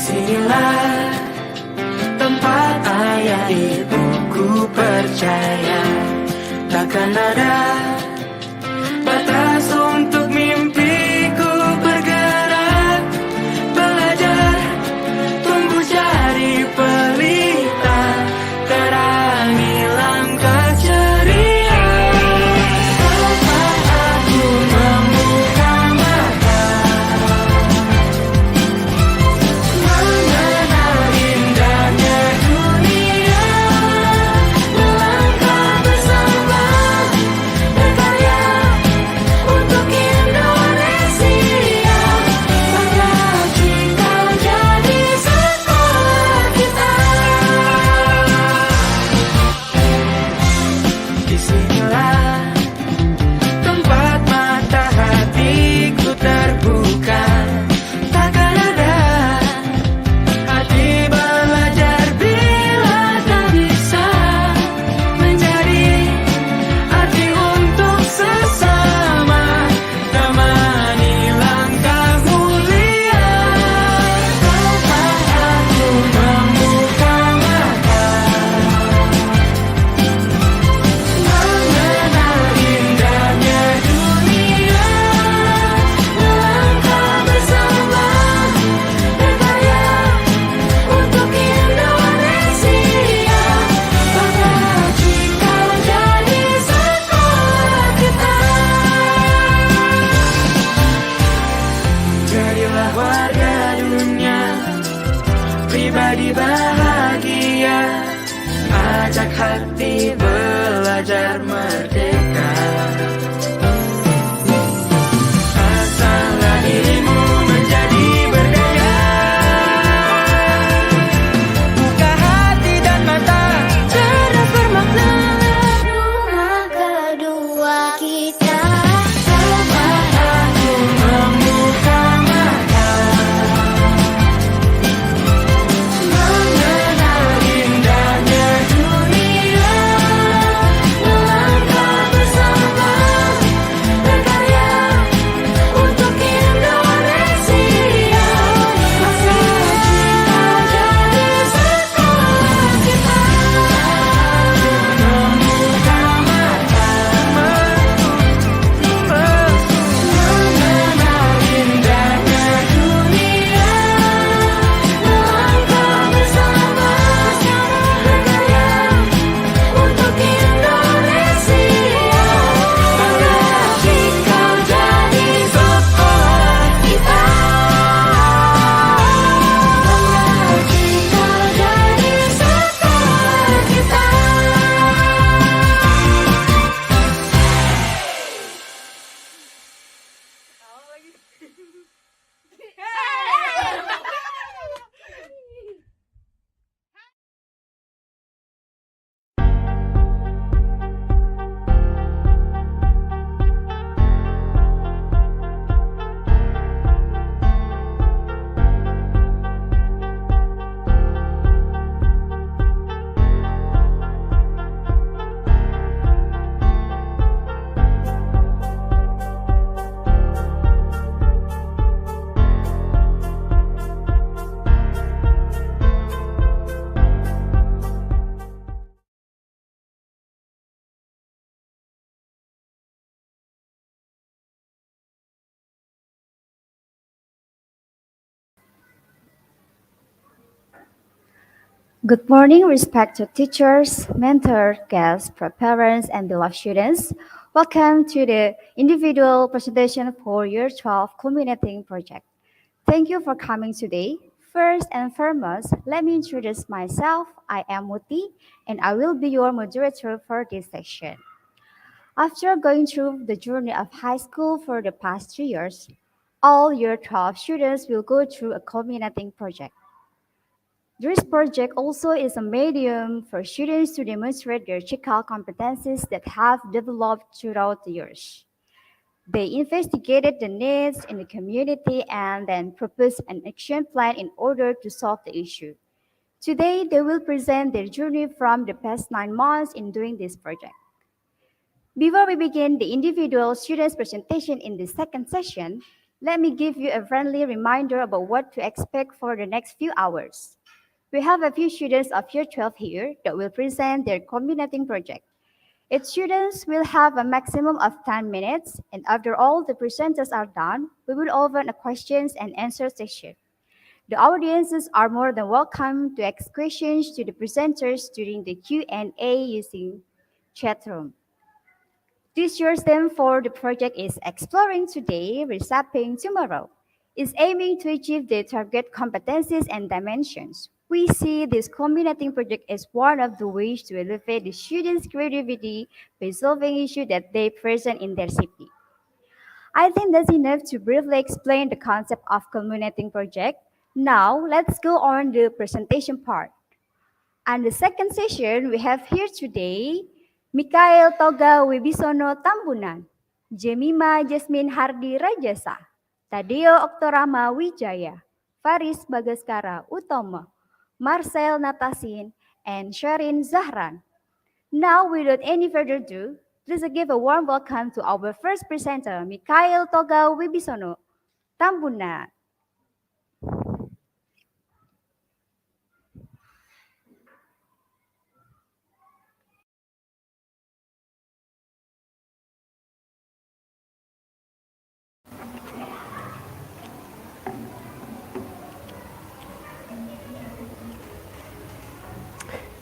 Disinilah tempat ayah ibuku percaya takkan ada batas untuk mimpiku bergerak, belajar, tumbuh jadi pelita, terangi langkah ceria. Tempat aku membuka mata, mengenal indahnya dunia, melangkah bersama, berkarya untuk Indonesia. Bangga jika jadi sekolah kita. Disinilah tempat mata hatiku terbuka, takkan ada hati belajar bila tak bisa menjadi arti untuk sesama, temani langkah mulia. Tempat aku membuka mata, mengenal indahnya dunia, melangkah bersama, berkarya untuk Indonesia. Bangga jika jadi sekolah kita. Jadilah warga dunia, pribadi bahagia, ajak hati belajar merdeka. Asanglah dirimu menjadi berdaya, buka hati dan mata, cerdas bermakna, rumah kedua kita. Tempat aku membuka mata, mengenal indahnya dunia, melangkah bersama, berkarya untuk Indonesia. Masa jika jadi sekolah kita. Membuka mata, mengenal indahnya dunia, melangkah bersama, berkarya untuk Indonesia. Bangga jika jadi sekolah kita. Bangga jika jadi sekolah kita. Good morning, respected teachers, mentors, guests, parents, and beloved students. Welcome to the individual presentation for Year 12 Culminating project. Thank you for coming today. First and foremost, let me introduce myself. I am Muti, and I will be your moderator for this section. After going through the journey of high school for the past 3 years, all Year 12 students will go through a culminating project. This project also is a medium for students to demonstrate their Cikal competencies that have developed throughout the years. They investigated the needs in the community and then proposed an action plan in order to solve the issue. Today, they will present their journey from the past 9 months in doing this project. Before we begin the individual students' presentation in the second session, Let me give you a friendly reminder about what to expect for the next few hours. We have a few students of Year 12 here that will present their culminating project. Each students will have a maximum of 10 minutes, and after all the presenters are done, we will open a questions and answer session. The audiences are more than welcome to ask questions to the presenters during the Q&A using chat room. This year's theme for the project is Exploring Today, Reshaping Tomorrow. Is aiming to achieve the target competencies and dimensions. We see this culminating project as one of the ways to elevate the students' creativity by solving issues that they present in their city. I think that's enough to briefly explain the concept of culminating project. Now, let's go on the presentation part. And the second session we have here today, Mikael Toga Wibisono Tambunan, Jemima Jasmine Hardi Rajasa, Thadeo Octorama Widjaja, Fariz Bagaskara Utomo, Marcel Nathasyn, and Sharyn Zahran. Now, without any further ado, please give a warm welcome to our first presenter, Mikael Toga Wibisono Tambunan.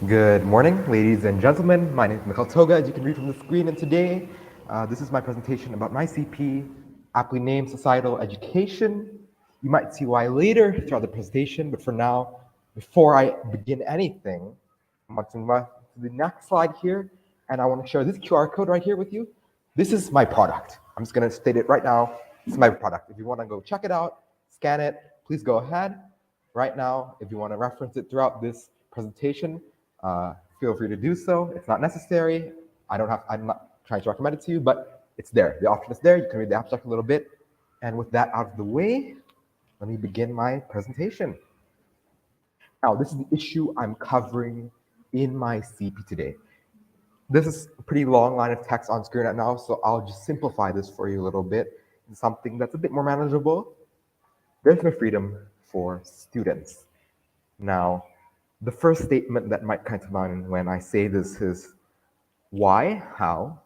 Good morning, ladies and gentlemen. My name is Mikael Toga, as you can read from the screen, and today this is my presentation about my CP, aptly named Societal Education. You might see why later throughout the presentation, but for now, before I begin anything, I'm going to move to the next slide here, and I want to share this QR code right here with you. This is my product. I'm just going to state it right now. This is my product. If you want to go check it out, scan it, please go ahead. Right now, if you want to reference it throughout this presentation, feel free to do so. It's not necessary. I'm not trying to recommend it to you, but it's there. The option is there. You can read the abstract a little bit. And with that out of the way, let me begin my presentation. Now, this is the issue I'm covering in my CP today. This is a pretty long line of text on screen right now, so I'll just simplify this for you a little bit into something that's a bit more manageable. There's no freedom for students. Now, the first statement that might come to mind when I say this is why, how,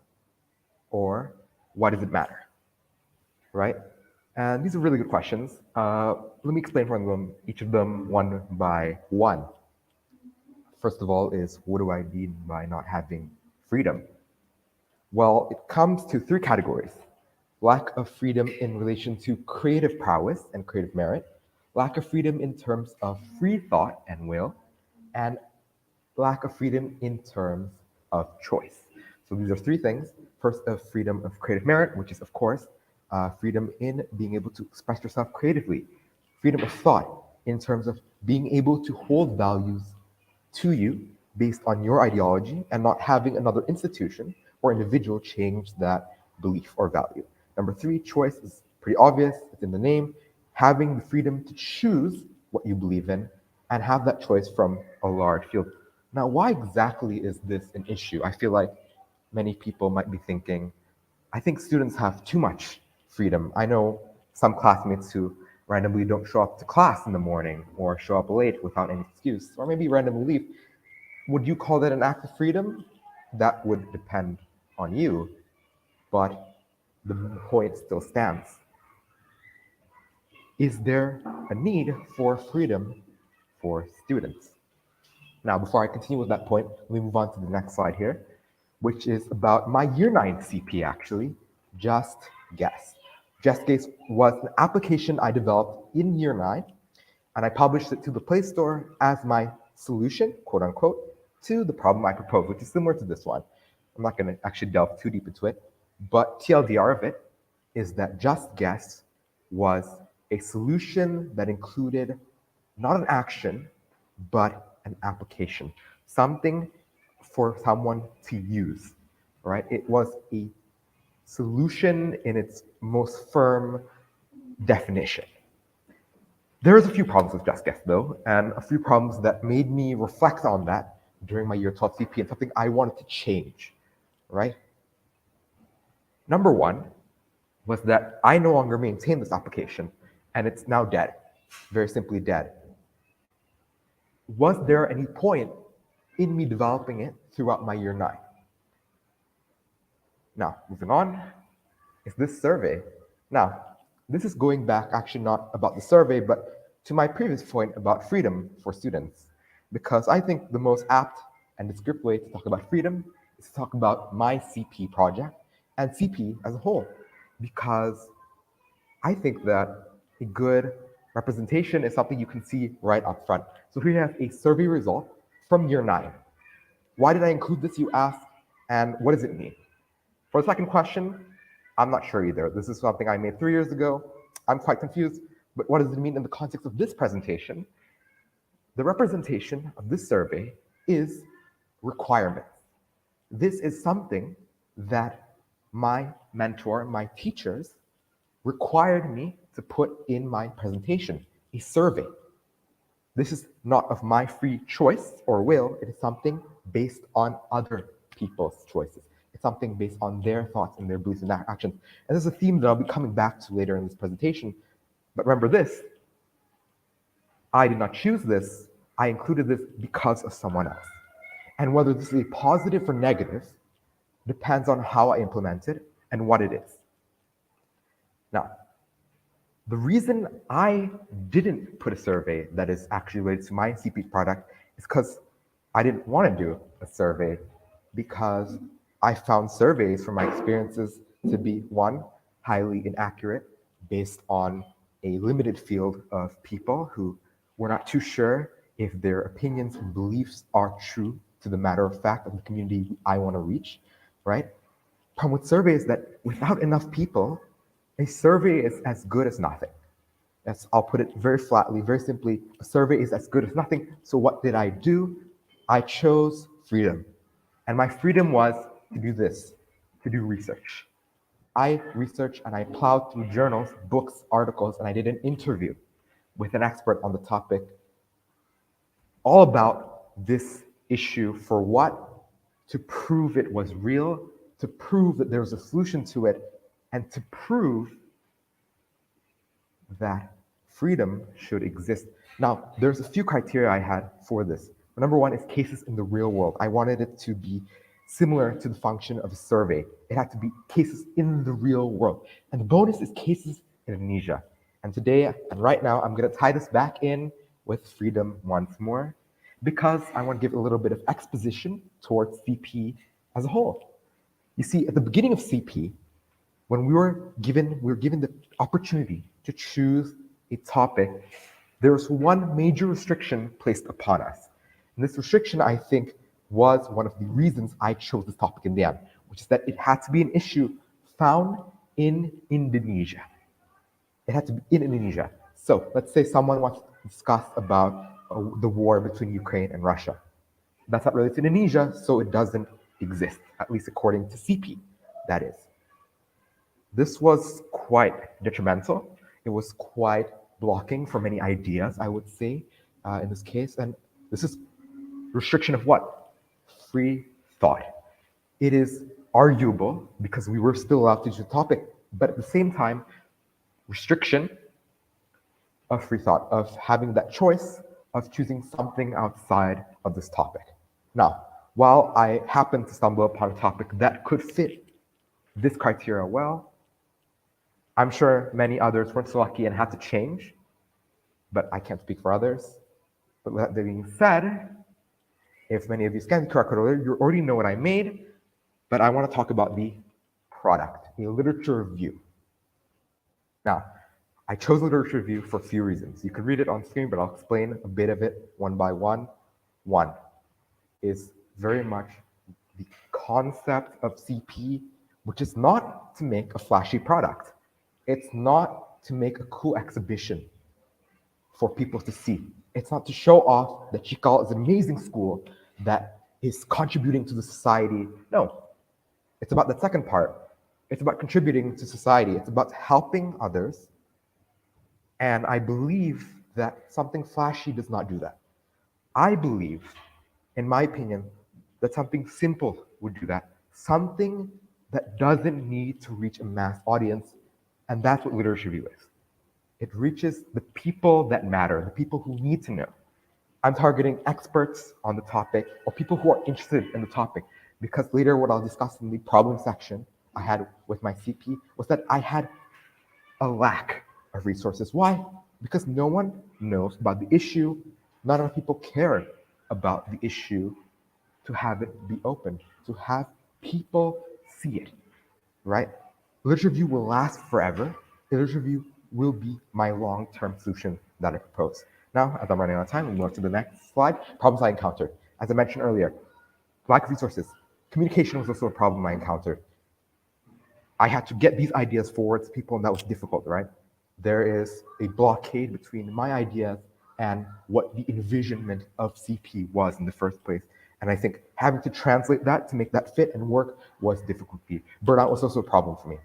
or why does it matter, right? And these are really good questions. Let me explain from them, each of them one by one. First of all is, what do I mean by not having freedom? Well, it comes to three categories. Lack of freedom in relation to creative prowess and creative merit, lack of freedom in terms of free thought and will, and lack of freedom in terms of choice. So these are three things. First, of freedom of creative merit, which is, of course, freedom in being able to express yourself creatively. Freedom of thought in terms of being able to hold values to you based on your ideology and not having another institution or individual change that belief or value. Number three, choice is pretty obvious. It's in the name. Having the freedom to choose what you believe in and have that choice from a large field. Now, why exactly is this an issue? I feel like many people might be thinking, I think students have too much freedom. I know some classmates who randomly don't show up to class in the morning or show up late without any excuse, or maybe randomly leave. Would you call that an act of freedom? That would depend on you, but the point still stands. Is there a need for freedom for students? Now, before I continue with that point, let me move on to the next slide here, which is about my year 9 CP actually, Just Guess. Just Guess was an application I developed in year 9, and I published it to the Play Store as my solution, quote unquote, to the problem I proposed, which is similar to this one. I'm not gonna actually delve too deep into it, but TLDR of it is that Just Guess was a solution that included not an action, but an application, something for someone to use, right? It was a solution in its most firm definition. There's a few problems with Just Guess though, and a few problems that made me reflect on that during my year 12 CP and something I wanted to change, right? Number one, was that I no longer maintain this application and it's now dead, very simply dead. Was there any point in me developing it throughout my year 9? Now, moving on, is this survey. Now, this is going back actually not about the survey, but to my previous point about freedom for students, because I think the most apt and descriptive way to talk about freedom is to talk about my CP project and CP as a whole, because I think that a good representation is something you can see right up front. So here you have a survey result from year 9. Why did I include this, you ask, and what does it mean? For the second question, I'm not sure either. This is something I made 3 years ago. I'm quite confused, but what does it mean in the context of this presentation? The representation of this survey is requirements. This is something that my mentor, my teachers, required me to put in my presentation, a survey. This is not of my free choice or will, it is something based on other people's choices. It's something based on their thoughts and their beliefs and their actions. And this is a theme that I'll be coming back to later in this presentation. But remember this, I did not choose this, I included this because of someone else. And whether this is a positive or negative depends on how I implement it and what it is. Now, the reason I didn't put a survey that is actually related to my CP product is because I didn't want to do a survey, because I found surveys from my experiences to be, one, highly inaccurate based on a limited field of people who were not too sure if their opinions and beliefs are true to the matter of fact of the community I want to reach, right? Problem with surveys is that without enough people, a survey is as good as nothing. Yes, I'll put it very flatly, very simply, a survey is as good as nothing. So what did I do? I chose freedom. And my freedom was to do this, to do research. I researched and I plowed through journals, books, articles, and I did an interview with an expert on the topic all about this issue. For what? To prove it was real, to prove that there was a solution to it, and to prove that freedom should exist. Now, there's a few criteria I had for this. Number one is cases in the real world. I wanted it to be similar to the function of a survey. It had to be cases in the real world. And the bonus is cases in Indonesia. And today, and right now, I'm gonna tie this back in with freedom once more, because I want to give a little bit of exposition towards CP as a whole. You see, at the beginning of CP, when we were given the opportunity to choose a topic, there was one major restriction placed upon us. And this restriction, I think, was one of the reasons I chose this topic in the end, which is that it had to be an issue found in Indonesia. It had to be in Indonesia. So let's say someone wants to discuss about the war between Ukraine and Russia. That's not related to Indonesia, so it doesn't exist, at least according to CP, that is. This was quite detrimental. It was quite blocking for many ideas, I would say, in this case. And this is restriction of what? Free thought. It is arguable because we were still allowed to choose a topic, but at the same time, restriction of free thought, of having that choice of choosing something outside of this topic. Now, while I happened to stumble upon a topic that could fit this criteria well, I'm sure many others weren't so lucky and had to change, but I can't speak for others. But with that being said, if many of you scanned the QR code earlier, you already know what I made, but I want to talk about the product, a literature review. Now, I chose literature review for a few reasons. You can read it on screen, but I'll explain a bit of it one by one. One is very much the concept of CP, which is not to make a flashy product. It's not to make a cool exhibition for people to see. It's not to show off that Cikal is an amazing school that is contributing to the society. No, it's about the second part. It's about contributing to society. It's about helping others. And I believe that something flashy does not do that. I believe, in my opinion, that something simple would do that. Something that doesn't need to reach a mass audience And that's what literature review is. It reaches the people that matter, the people who need to know. I'm targeting experts on the topic or people who are interested in the topic, because later what I'll discuss in the problem section I had with my CP was that I had a lack of resources. Why? Because no one knows about the issue. Not enough people care about the issue to have it be open, to have people see it, right? Literature review will last forever. Literature review will be my long-term solution that I propose. Now, as I'm running out of time, we'll move to the next slide. Problems I encountered. As I mentioned earlier, lack of resources. Communication was also a problem I encountered. I had to get these ideas forward to people, and that was difficult, right? There is a blockade between my ideas and what the envisionment of CP was in the first place. And I think having to translate that to make that fit and work was difficulty. Burnout was also a problem for me.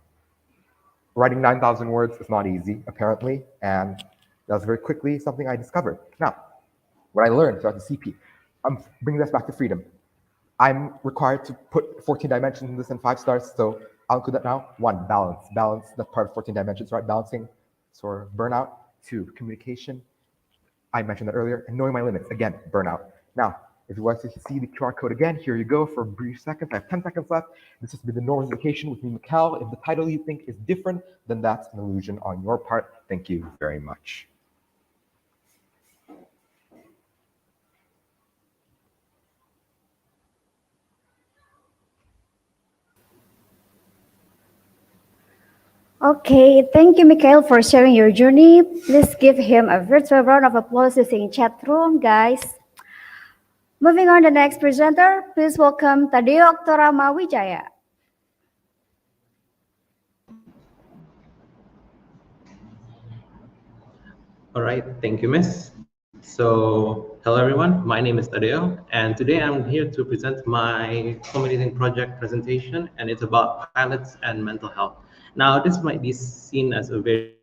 Writing 9,000 words is not easy, apparently, and that was very quickly something I discovered. Now, what I learned throughout the CP, I'm bringing this back to freedom. I'm required to put 14 dimensions in this and 5 stars, so I'll include that now. 1, balance. Balance, that's part of 14 dimensions, right? Balancing for burnout. 2, communication. I mentioned that earlier. And knowing my limits, again, burnout. Now, if you want to see the QR code again, here you go for a brief seconds. I have 10 seconds left. This has been the normalization with me, Mikael. If the title you think is different, then that's an illusion on your part. Thank you very much. Okay, thank you, Mikael, for sharing your journey. Please give him a virtual round of applause using chat room, guys. Moving on to the next presenter, please welcome Thadeo Octorama Widjaja. All right, thank you, Miss. So, hello everyone, my name is Thadeo, and today I'm here to present my culminating project presentation, and it's about pilots and mental health. Now, this might be seen as a very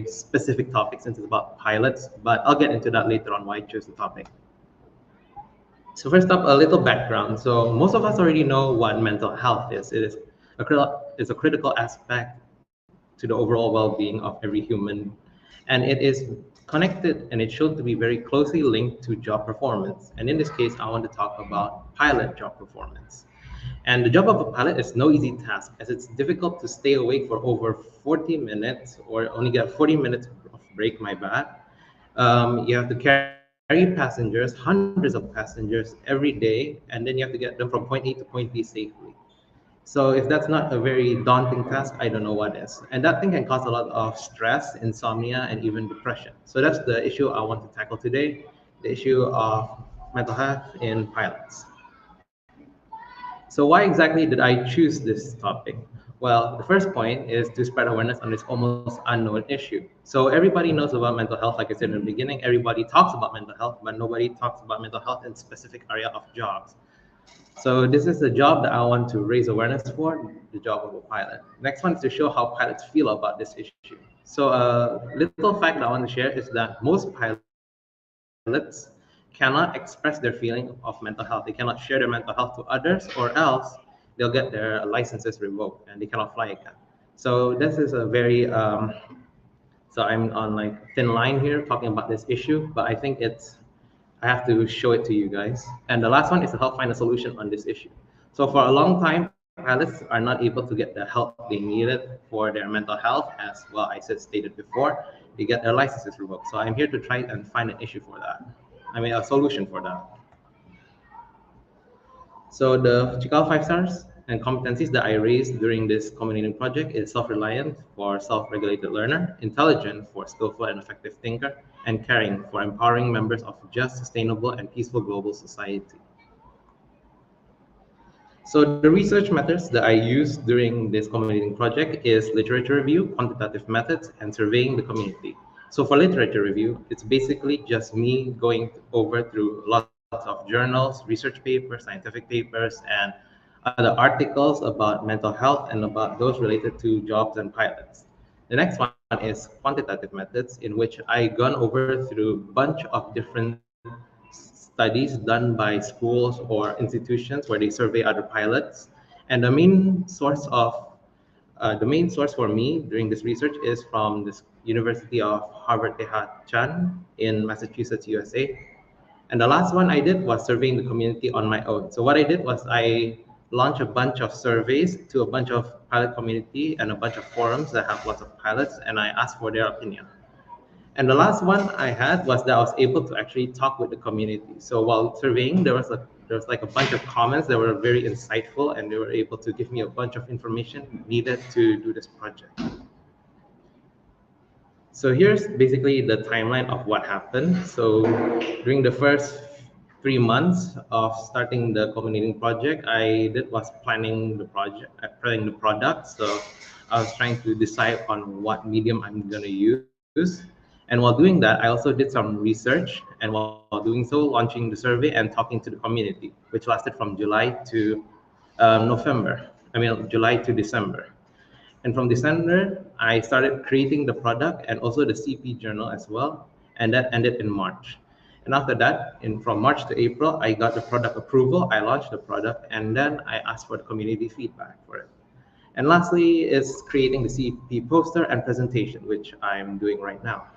specific topic since it's about pilots, but I'll get into that later on why I chose the topic. So first up, a little background. So most of us already know what mental health is. It's a critical aspect to the overall well-being of every human, and it is connected and it's shown to be very closely linked to job performance. And in this case, I want to talk about pilot job performance. And the job of a pilot is no easy task, as it's difficult to stay awake for over 40 minutes or only get 40 minutes of break, my bad. You have to carry passengers, hundreds of passengers every day, and then you have to get them from point A to point B safely. So if that's not a very daunting task, I don't know what is. And that thing can cause a lot of stress, insomnia, and even depression. So that's the issue I want to tackle today, the issue of mental health in pilots. So why exactly did I choose this topic? Well, the first point is to spread awareness on this almost unknown issue. So everybody knows about mental health, like I said in the beginning, everybody talks about mental health, but nobody talks about mental health in specific area of jobs. So this is the job that I want to raise awareness for, the job of a pilot. Next one is to show how pilots feel about this issue. So a little fact I want to share is that most pilots cannot express their feeling of mental health. They cannot share their mental health to others, or else they'll get their licenses revoked and they cannot fly again. So this is a very so I'm on like thin line here talking about this issue, but I think I have to show it to you guys. And the last one is to help find a solution on this issue. So for a long time, pilots are not able to get the help they needed for their mental health, as well I said stated before, they get their licenses revoked. So I'm here to try and find an issue for that. I mean, a solution for that. So the Cikal 5 stars and competencies that I raised during this culminating project is self-reliant for self-regulated learner, intelligent for skillful and effective thinker, and caring for empowering members of just, sustainable, and peaceful global society. So the research methods that I used during this culminating project is literature review, quantitative methods, and surveying the community. So for literature review, it's basically just me going over through lots of journals, research papers, scientific papers, and other articles about mental health and about those related to jobs and pilots. The next one is quantitative methods, in which I gone over through a bunch of different studies done by schools or institutions where they survey other pilots. And the main source of The main source for me during this research is from this University of Harvard Chan in Massachusetts, USA. And the last one I did was surveying the community on my own. So what I did was I launched a bunch of surveys to a bunch of pilot community and a bunch of forums that have lots of pilots, and I asked for their opinion. And the last one I had was that I was able to actually talk with the community. So while surveying, there was like a bunch of comments that were very insightful, and they were able to give me a bunch of information needed to do this project. So here's basically the timeline of what happened. So during the first 3 months of starting the culminating project, I did was planning the project, planning the product. So I was trying to decide on what medium I'm going to use. And while doing that, I also did some research. And while doing so, launching the survey and talking to the community, which lasted from July to July to December. And from December, I started creating the product and also the CP journal as well. And that ended in March. And after that, from March to April, I got the product approval. I launched the product, and then I asked for the community feedback for it. And lastly is creating the CP poster and presentation, which I'm doing right now.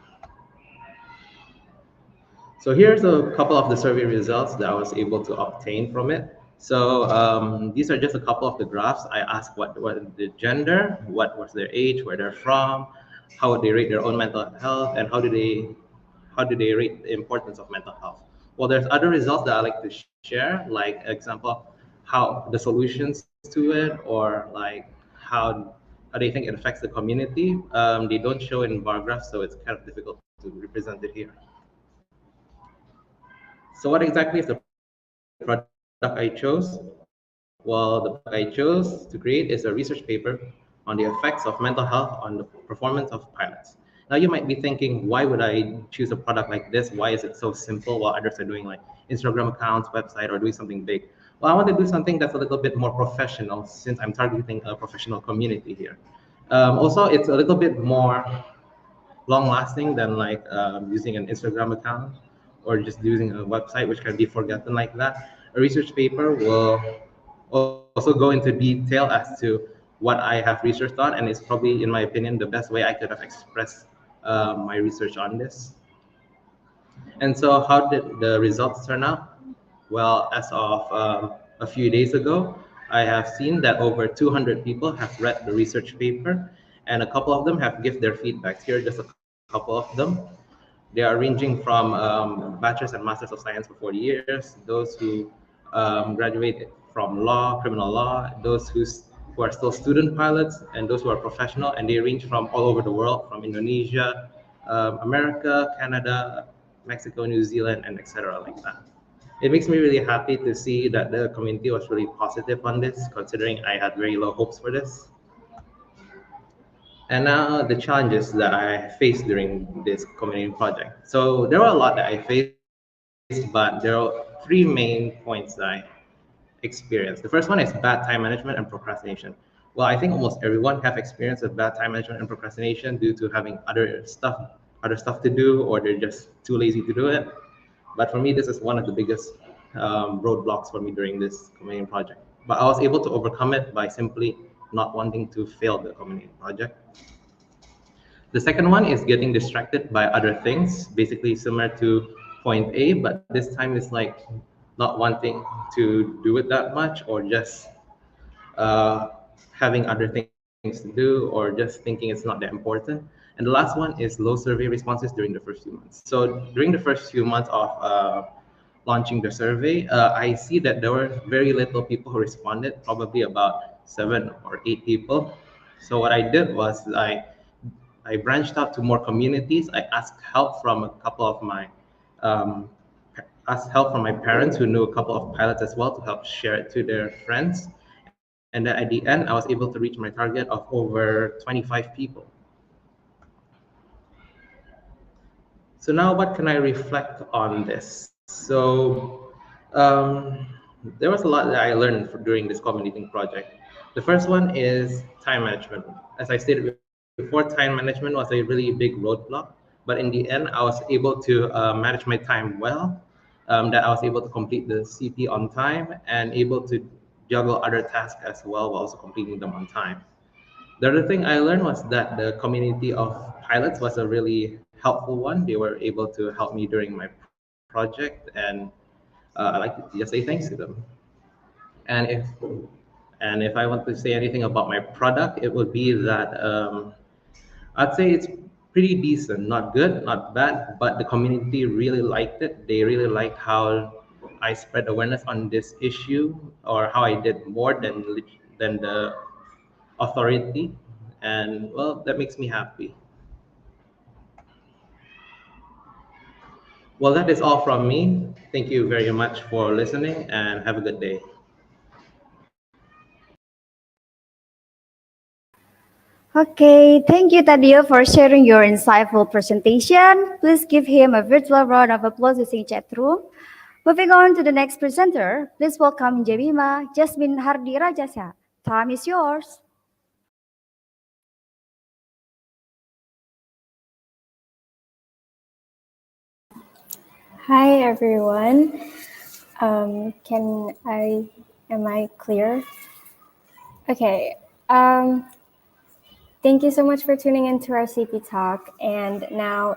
So here's a couple of the survey results that I was able to obtain from it. So these are just a couple of the graphs. I asked what the gender, what was their age, where they're from, how would they rate their own mental health, and how do they rate the importance of mental health. Well, there's other results that I like to share, like example, how the solutions to it, or like how they think it affects the community. They don't show in bar graphs, so it's kind of difficult to represent it here. So what exactly is the product I chose? Well, the product I chose to create is a research paper on the effects of mental health on the performance of pilots. Now you might be thinking, why would I choose a product like this? Why is it so simple while others are doing like Instagram accounts, website, or doing something big? Well, I want to do something that's a little bit more professional since I'm targeting a professional community here. Also, it's a little bit more long-lasting than like using an Instagram account or just using a website, which can be forgotten like that. A research paper will also go into detail as to what I have researched on, and it's probably, in my opinion, the best way I could have expressed my research on this. And so how did the results turn out? Well, as of a few days ago, I have seen that over 200 people have read the research paper, and a couple of them have given their feedback. Here are just a couple of them. They are ranging from bachelor's and master's of science for 40 years, those who graduated from law, criminal law, those who are still student pilots, and those who are professional, and they range from all over the world, from Indonesia, America, Canada, Mexico, New Zealand, and etc. like that. It makes me really happy to see that the community was really positive on this, considering I had very low hopes for this. And now the challenges that I faced during this community project. So there were a lot that I faced, but there are three main points that I experienced. The first one is bad time management and procrastination. Well, I think almost everyone have experienced with bad time management and procrastination due to having other stuff to do, or they're just too lazy to do it. But for me, this is one of the biggest roadblocks for me during this community project. But I was able to overcome it by simply not wanting to fail the community project. The second one is getting distracted by other things, basically similar to point A, but this time it's like not wanting to do it that much, or just having other things to do, or just thinking it's not that important. And the last one is low survey responses during the first few months. So during the first few months of launching the survey, I see that there were very little people who responded, probably about 7 or 8 people. So what I did was I branched out to more communities. I asked help from a couple of my parents who knew a couple of pilots as well, to help share it to their friends. And then at the end, I was able to reach my target of over 25 people. So now what can I reflect on this? So there was a lot that I learned during this culminating project. The first one is time management. As I stated before, time management was a really big roadblock, but in the end, I was able to manage my time well, that I was able to complete the CP on time and able to juggle other tasks as well while also completing them on time. The other thing I learned was that the community of pilots was a really helpful one. They were able to help me during my project, and I like to just say thanks to them. And if I want to say anything about my product, it would be that I'd say it's pretty decent, not good, not bad, but the community really liked it. They really liked how I spread awareness on this issue, or how I did more than the authority, and well, that makes me happy. Well, that is all from me. Thank you very much for listening, and have a good day. Okay, thank you, Thadeo, for sharing your insightful presentation. Please give him a virtual round of applause using chat room. Moving on to the next presenter, please welcome Jemima, Jasmine, Hardi, Rajasa. Time is yours. Hi everyone. Am I clear? Okay. Thank you so much for tuning into our CP talk. And now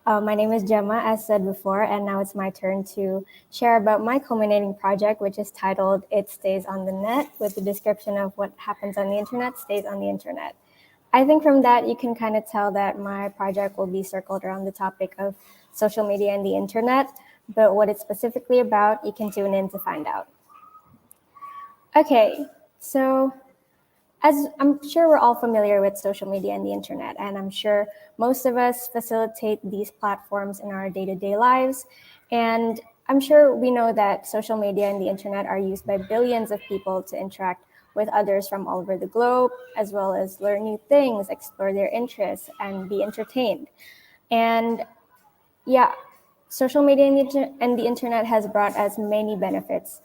my name is Gemma, as said before, and now it's my turn to share about my culminating project, which is titled It Stays on the Net, with the description of what happens on the internet stays on the internet. I think from that, you can kind of tell that my project will be circled around the topic of social media and the internet, but what it's specifically about, you can tune in to find out. Okay, so as I'm sure we're all familiar with social media and the internet, and I'm sure most of us facilitate these platforms in our day-to-day lives. And I'm sure we know that social media and the internet are used by billions of people to interact with others from all over the globe, as well as learn new things, explore their interests, and be entertained. And yeah, social media and the internet has brought us many benefits,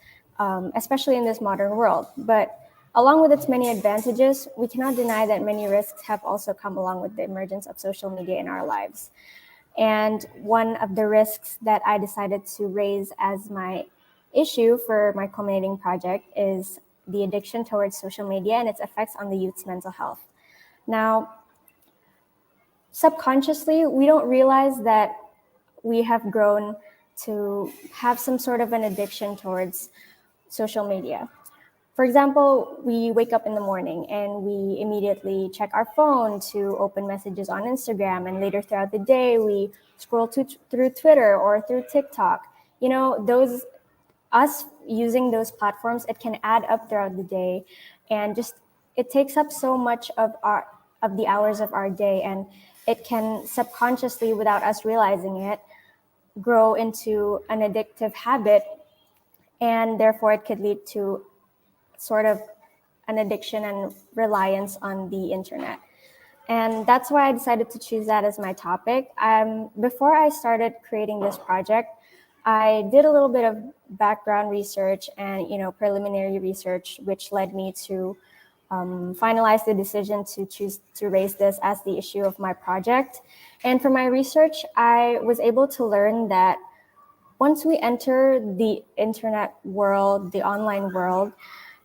especially in this modern world. But along with its many advantages, we cannot deny that many risks have also come along with the emergence of social media in our lives. And one of the risks that I decided to raise as my issue for my culminating project is the addiction towards social media and its effects on the youth's mental health. Now, subconsciously, we don't realize that we have grown to have some sort of an addiction towards social media. For example, we wake up in the morning and we immediately check our phone to open messages on Instagram, and later throughout the day, we scroll through Twitter or through TikTok. You know, us using those platforms, it can add up throughout the day, and just it takes up so much of the hours of our day, and it can subconsciously, without us realizing it, grow into an addictive habit, and therefore it could lead to sort of an addiction and reliance on the internet. And that's why I decided to choose that as my topic. Before I started creating this project, I did a little bit of background research and preliminary research, which led me to finalize the decision to choose to raise this as the issue of my project. And for my research, I was able to learn that once we enter the internet world, the online world,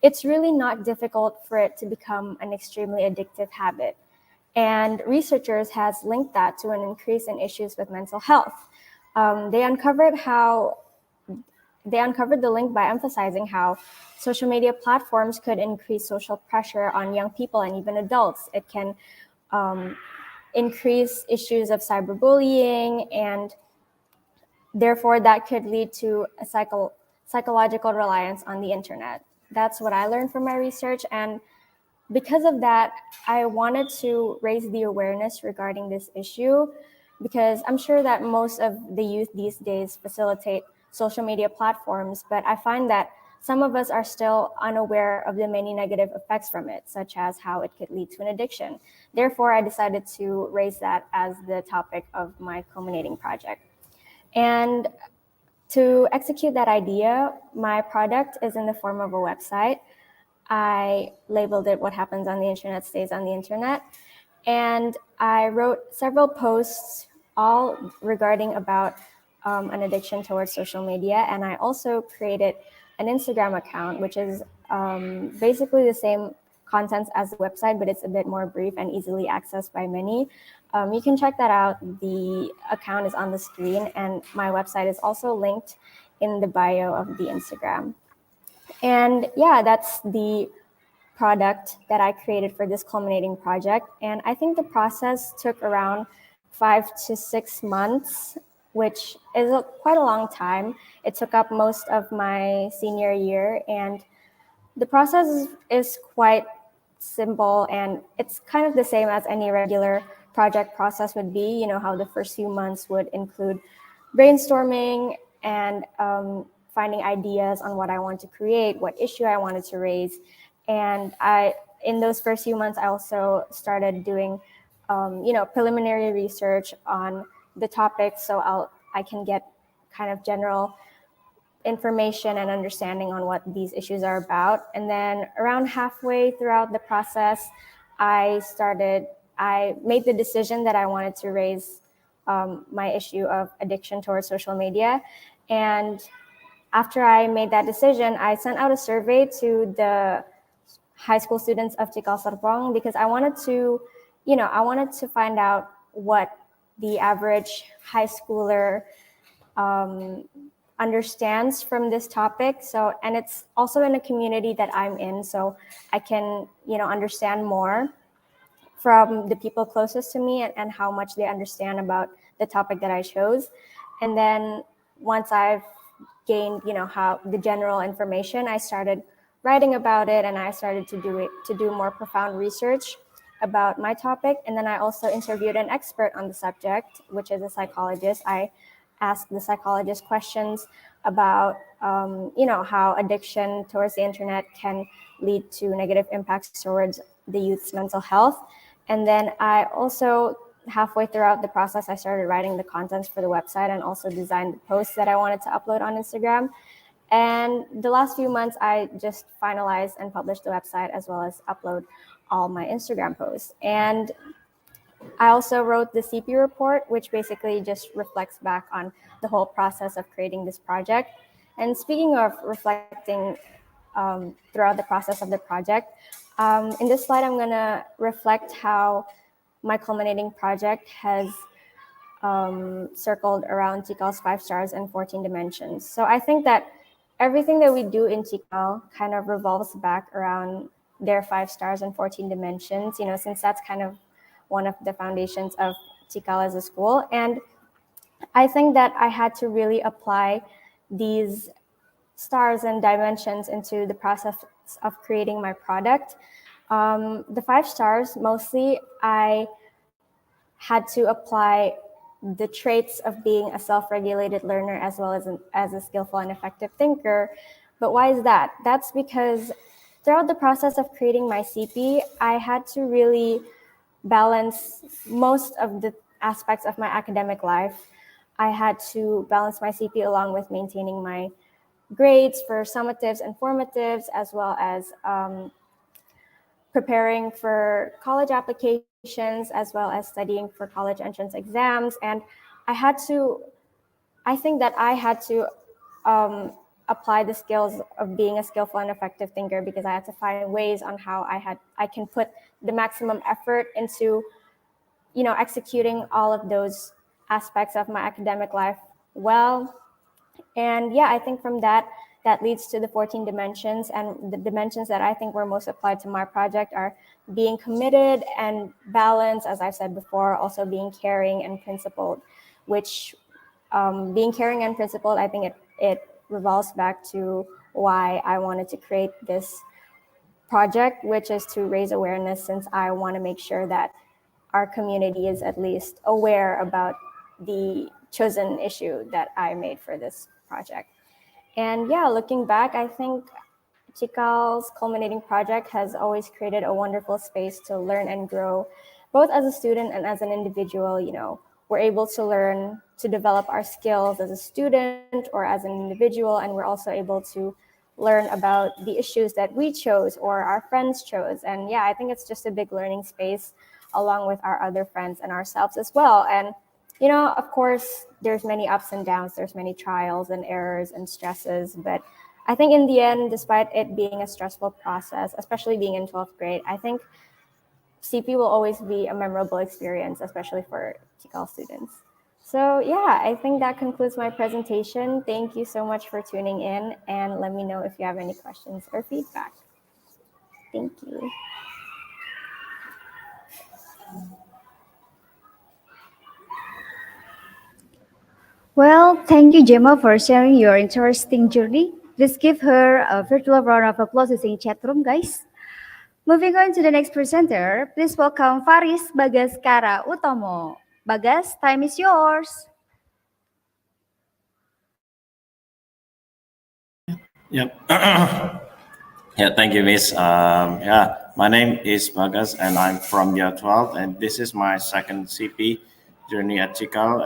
it's really not difficult for it to become an extremely addictive habit. And researchers has linked that to an increase in issues with mental health. They uncovered the link by emphasizing how social media platforms could increase social pressure on young people and even adults. It can increase issues of cyberbullying, and therefore that could lead to a psychological reliance on the internet. That's what I learned from my research, and because of that, I wanted to raise the awareness regarding this issue, because I'm sure that most of the youth these days facilitate social media platforms, but I find that some of us are still unaware of the many negative effects from it, such as how it could lead to an addiction. Therefore, I decided to raise that as the topic of my culminating project. And to execute that idea, my product is in the form of a website. I labeled it "What Happens on the Internet Stays on the Internet." And I wrote several posts, all regarding about an addiction towards social media. And I also created an Instagram account, which is basically the same contents as the website, but it's a bit more brief and easily accessed by many. You can check that out. The account is on the screen, and my website is also linked in the bio of the Instagram. And yeah, that's the product that I created for this culminating project. And I think the process took around 5 to 6 months, which is quite a long time. It took up most of my senior year, and the process is quite simple, and it's kind of the same as any regular project process would be. You know how the first few months would include brainstorming and finding ideas on what I want to create, what issue I wanted to raise. And in those first few months, I also started doing, preliminary research on the topic, so I can get kind of general information and understanding on what these issues are about. And then around halfway throughout the process, I made the decision that I wanted to raise my issue of addiction towards social media. And after I made that decision, I sent out a survey to the high school students of Cikal Serpong because I wanted to find out what the average high schooler understands from this topic. So, and it's also in a community that I'm in, so I can, understand more from the people closest to me and how much they understand about the topic that I chose. And then once I've gained, how the general information, I started writing about it, and I started to do more profound research about my topic. And then I also interviewed an expert on the subject, which is a psychologist. I asked the psychologist questions about, how addiction towards the internet can lead to negative impacts towards the youth's mental health. And then I also, halfway throughout the process, I started writing the contents for the website and also designed the posts that I wanted to upload on Instagram. And the last few months, I just finalized and published the website as well as upload all my Instagram posts. And I also wrote the CP report, which basically just reflects back on the whole process of creating this project. And speaking of reflecting throughout the process of the project, in this slide, I'm gonna reflect how my culminating project has circled around Cikal's 5 stars and 14 dimensions. So I think that everything that we do in Cikal kind of revolves back around their 5 stars and 14 dimensions, since that's kind of one of the foundations of Cikal as a school. And I think that I had to really apply these stars and dimensions into the process of creating my product. The 5 stars, mostly I had to apply the traits of being a self-regulated learner as well as a skillful and effective thinker. But why is that? That's because throughout the process of creating my CP, I had to really balance most of the aspects of my academic life. I had to balance my CP along with maintaining my grades for summatives and formatives, as well as preparing for college applications, as well as studying for college entrance exams. And I think that I had to apply the skills of being a skillful and effective thinker, because I had to find ways on how I can put the maximum effort into, executing all of those aspects of my academic life well. And yeah, I think from that leads to the 14 dimensions. And the dimensions that I think were most applied to my project are being committed and balanced, as I've said before, also being caring and principled, which being caring and principled, I think it revolves back to why I wanted to create this project, which is to raise awareness, since I want to make sure that our community is at least aware about the chosen issue that I made for this project. And yeah, looking back, I think Cikal's culminating project has always created a wonderful space to learn and grow, both as a student and as an individual. We're able to learn to develop our skills as a student or as an individual, and we're also able to learn about the issues that we chose or our friends chose. And yeah, I think it's just a big learning space along with our other friends and ourselves as well. And of course, there's many ups and downs, there's many trials and errors and stresses, but I think in the end, despite it being a stressful process, especially being in 12th grade, I think CP will always be a memorable experience, especially for Cikal students. So yeah, I think that concludes my presentation. Thank you so much for tuning in, and let me know if you have any questions or feedback. Thank you. Well, thank you, Gemma, for sharing your interesting journey. Please give her a virtual round of applause in chat room, guys. Moving on to the next presenter, please welcome Fariz Bagaskara Utomo. Bagas, time is yours. Yep. Yeah, thank you, Miss. My name is Bagas, and I'm from year 12, and this is my second CP journey at Cikal.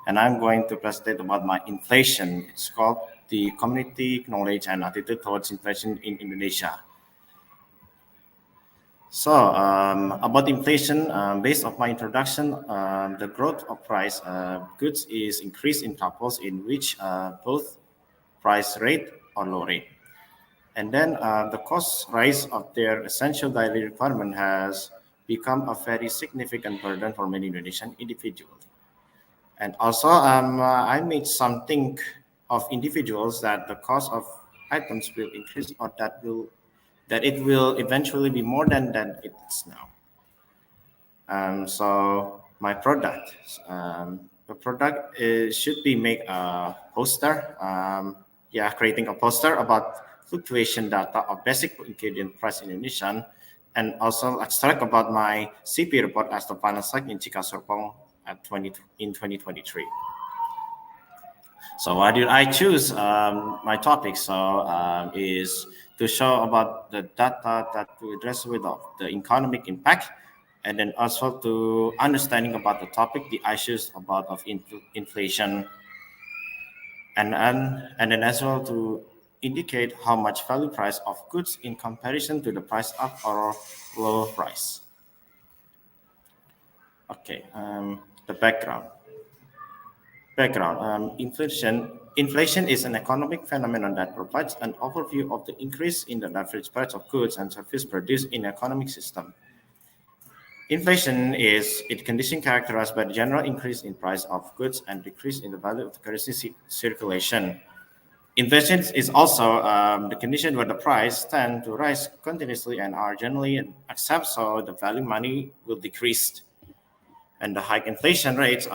And I'm going to present about my inflation. It's called the Community Knowledge and Attitude Towards Inflation in Indonesia. So, about inflation, based on my introduction, the growth of price goods is increased in couples in which both price rate or low rate. And then the cost rise of their essential daily requirement has become a very significant burden for many Indonesian individuals. And also, I made some think of individuals that the cost of items will increase or that it will eventually be more than it is now. So my product, the product should be make a poster. Creating a poster about fluctuation data of basic ingredient price in Indonesian, and also extract about my CP report as the final site in Cikal Serpong in 2023. So why did I choose my topic? Is to show about the data that to address with the economic impact, and then also to understanding about the topic, the issues about of inflation, and then as well to indicate how much value price of goods in comparison to the price up or lower price. Okay, the background. Inflation is an economic phenomenon that provides an overview of the increase in the average price of goods and services produced in the economic system. Inflation is a condition characterized by the general increase in price of goods and decrease in the value of the currency circulation. Inflation is also the condition where the price tend to rise continuously and are generally accepted, so the value of money will decrease. And the high inflation rates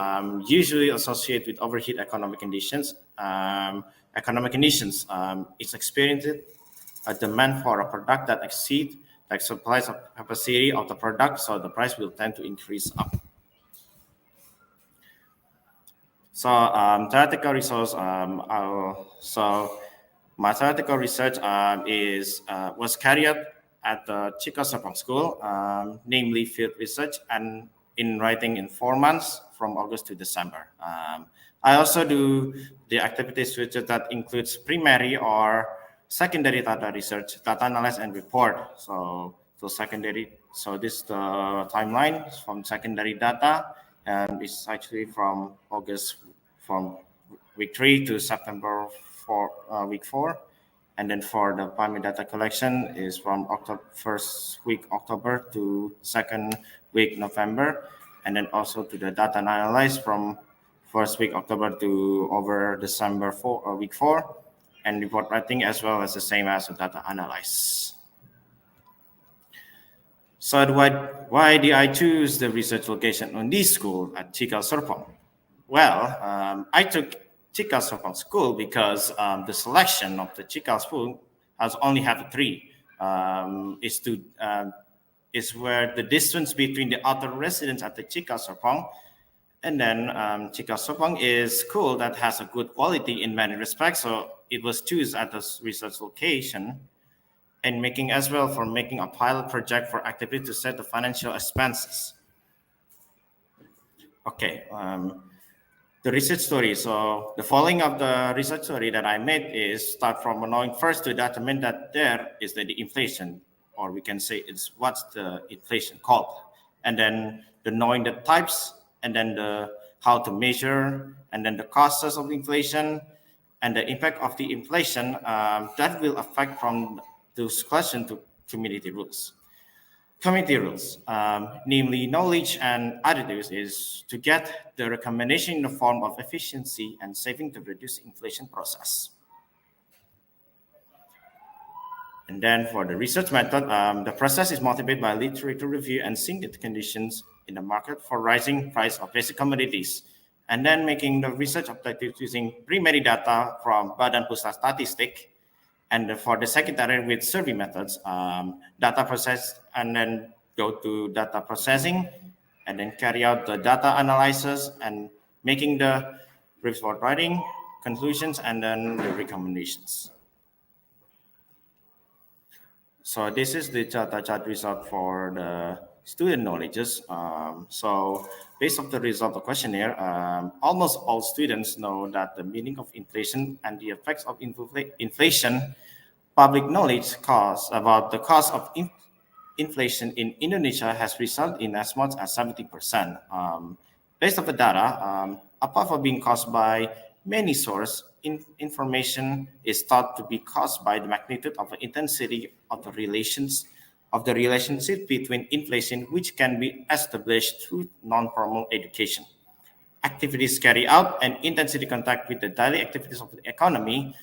usually associated with overheat economic conditions. It's experienced a demand for a product that exceeds like supplies of capacity of the product, so the price will tend to increase up. So theoretical resource. My theoretical research was carried out at the Cikal Serpong School, namely field research and in writing in 4 months from August to December. I also do the activities that includes primary or secondary data research, data analysis and report. So secondary. So this is the timeline from secondary data, and it's actually from August from week 3 to September week 4. And then for the primary data collection is from first week October to second week November, and then also to the data analyze from first week October to over December week 4, and report writing as well as the same as the data analyze. So why did I choose the research location on this school at Cikal Serpong? Well, I took Cikal Serpong School because the selection of the Cikal School has only have 3. Is where the distance between the other residents at the Cikal Serpong, and then Cikal Serpong is school that has a good quality in many respects, so it was chosen at this research location, and making as well for making a pilot project for activity to set the financial expenses. Okay. The research story. So the following of the research story that I made is start from knowing first to determine that there is the inflation, or we can say it's what's the inflation called, and then the knowing the types, and then the how to measure, and then the causes of inflation, and the impact of the inflation that will affect from those questions to community rules. Community rules, namely knowledge and attitudes, is to get the recommendation in the form of efficiency and saving to reduce inflation process. And then for the research method, the process is motivated by literature review and seeing the conditions in the market for rising price of basic commodities, and then making the research objectives using primary data from Badan Pusat Statistik, and for the secondary with survey methods, data process, and then go to data processing, and then carry out the data analysis and making the report writing, conclusions, and then the recommendations. So this is the chart result for the student knowledges. So based on the result of the questionnaire, almost all students know that the meaning of inflation and the effects of inflation. Public knowledge about the cost of inflation in Indonesia has resulted in as much as 70%. Based on the data, apart from being caused by many sources, information is thought to be caused by the magnitude of the intensity of the relationship between inflation, which can be established through non-formal education. Activities carried out and intensity contact with the daily activities of the economy,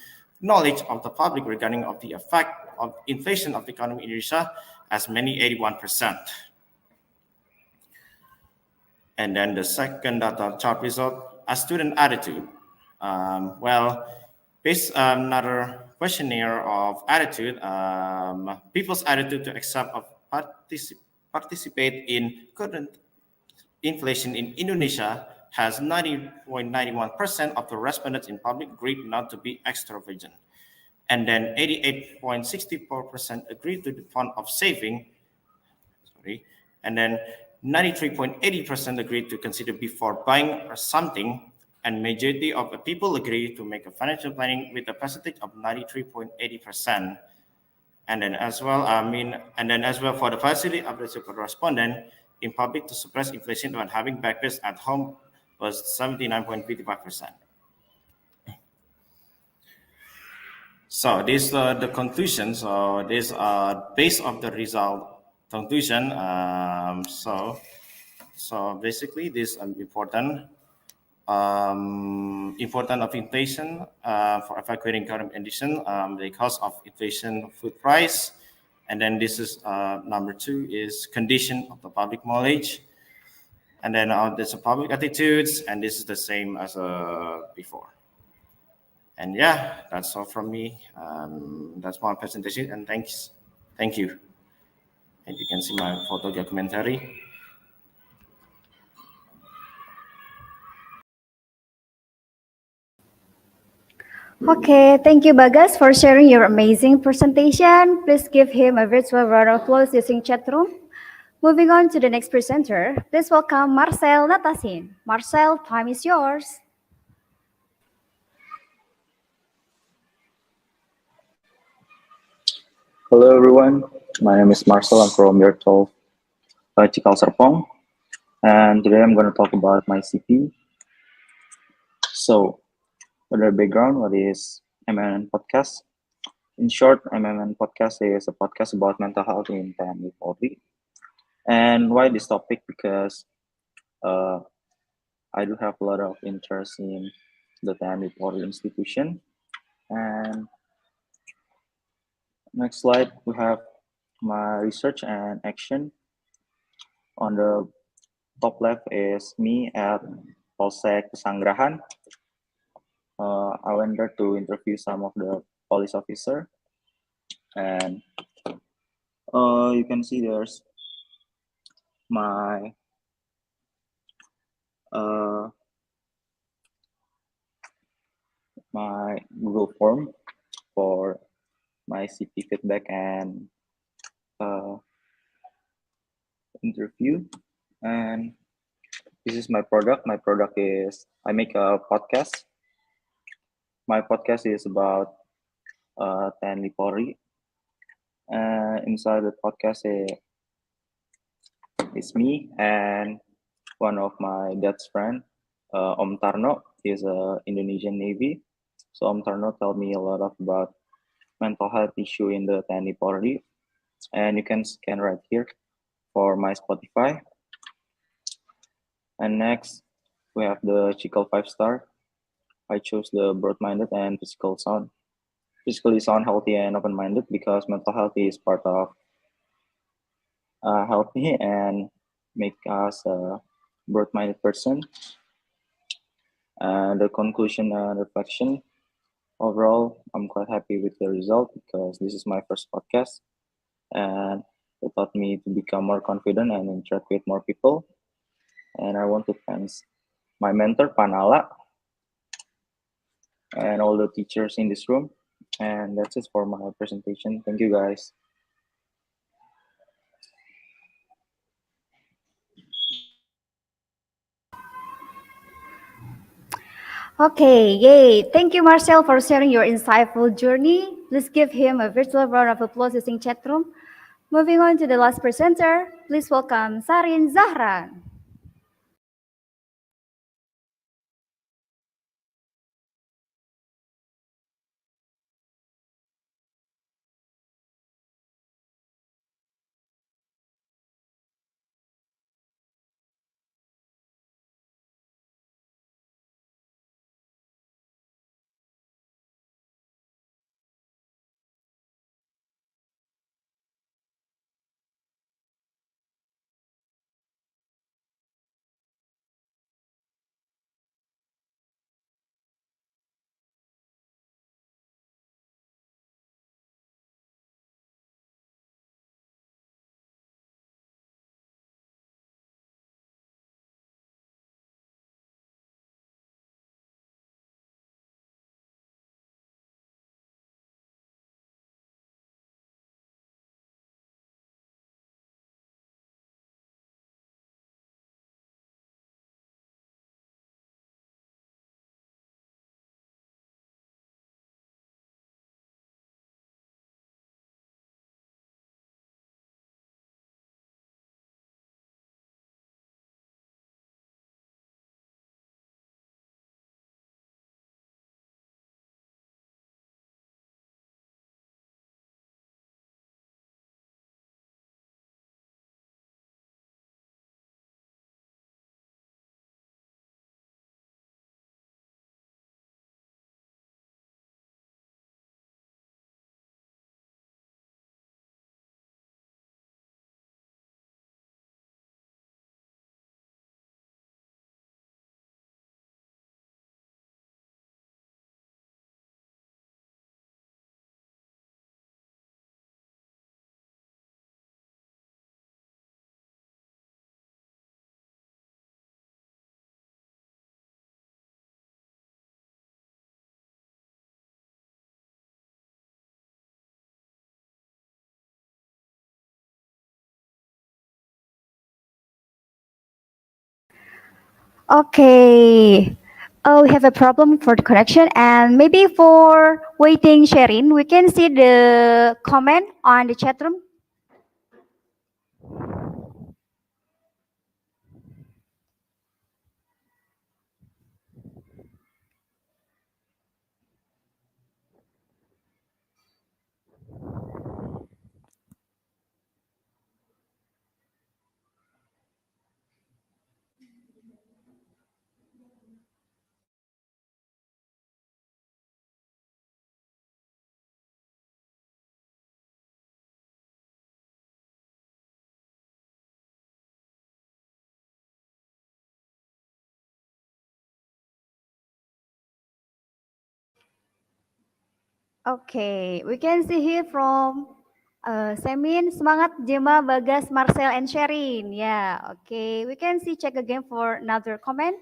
knowledge of the public regarding of the effect of inflation of the economy in Indonesia as many 81%. And then the second data chart result, a student attitude. Based on another questionnaire of attitude, people's attitude to accept or participate in current inflation in Indonesia has 90.91% of the respondents in public agreed not to be extravagant. And then 88.64% agreed to the fund of saving, and then 93.80% agreed to consider before buying something, and majority of the people agree to make a financial planning with a percentage of 93.80%. And then as well, for the facility of the respondent in public to suppress inflation when having breakfast at home was 79.55%. So these are the conclusions. So these are based on the result conclusion. So basically, this important of inflation for evaluating current condition, the cost of inflation, food price, and then this is number 2 is condition of the public knowledge, and then there's a public attitudes, and this is the same as before. And yeah, that's all from me. That's my presentation, and thank you. And you can see my photo documentary. Okay, thank you, Bagas, for sharing your amazing presentation. Please give him a virtual round of applause using chat room. Moving on to the next presenter, please welcome Marcel Nathasyn. Marcel, time is yours. Hello everyone, my name is Marcel. I'm from year 12 Cikal Serpong, and today I'm going to talk about my CP. So, for the background, what is MMN Podcast? In short, MMN Podcast is a podcast about mental health in TNI Polri. And why this topic? Because I do have a lot of interest in the TNI Polri institution. And next slide, we have my research and action. On the top left is me at Polsek Pesanggerahan. I went there to interview some of the police officer, and you can see there's my my Google form for my CP feedback and interview. And this is my product. My product is I make a podcast. My podcast is about TNI Polri. Inside the podcast is me and one of my dad's friend, Om Tarno. He's a Indonesian Navy. So Tarno told me a lot of about mental health issue in the TNI Polri, and you can scan right here for my Spotify. And next, we have the Cikal 5 star. I chose the broad-minded and physically sound, healthy, and open-minded because mental health is part of healthy and make us a broad-minded person. And the conclusion and reflection. Overall, I'm quite happy with the result because this is my first podcast, and it taught me to become more confident and interact with more people. And I want to thank my mentor Panala and all the teachers in this room. And that's it for my presentation. Thank you guys. Okay, yay. Thank you, Marcel, for sharing your insightful journey. Please give him a virtual round of applause using chat room. Moving on to the last presenter, please welcome Sharyn Zahran. Okay. Oh, we have a problem for the connection, and maybe for waiting Sharyn, we can see the comment on the chat room. Okay, we can see here from Semin, semangat Jema, Bagas, Marcel, and Sharyn. Yeah, okay. We can see check again for another comment.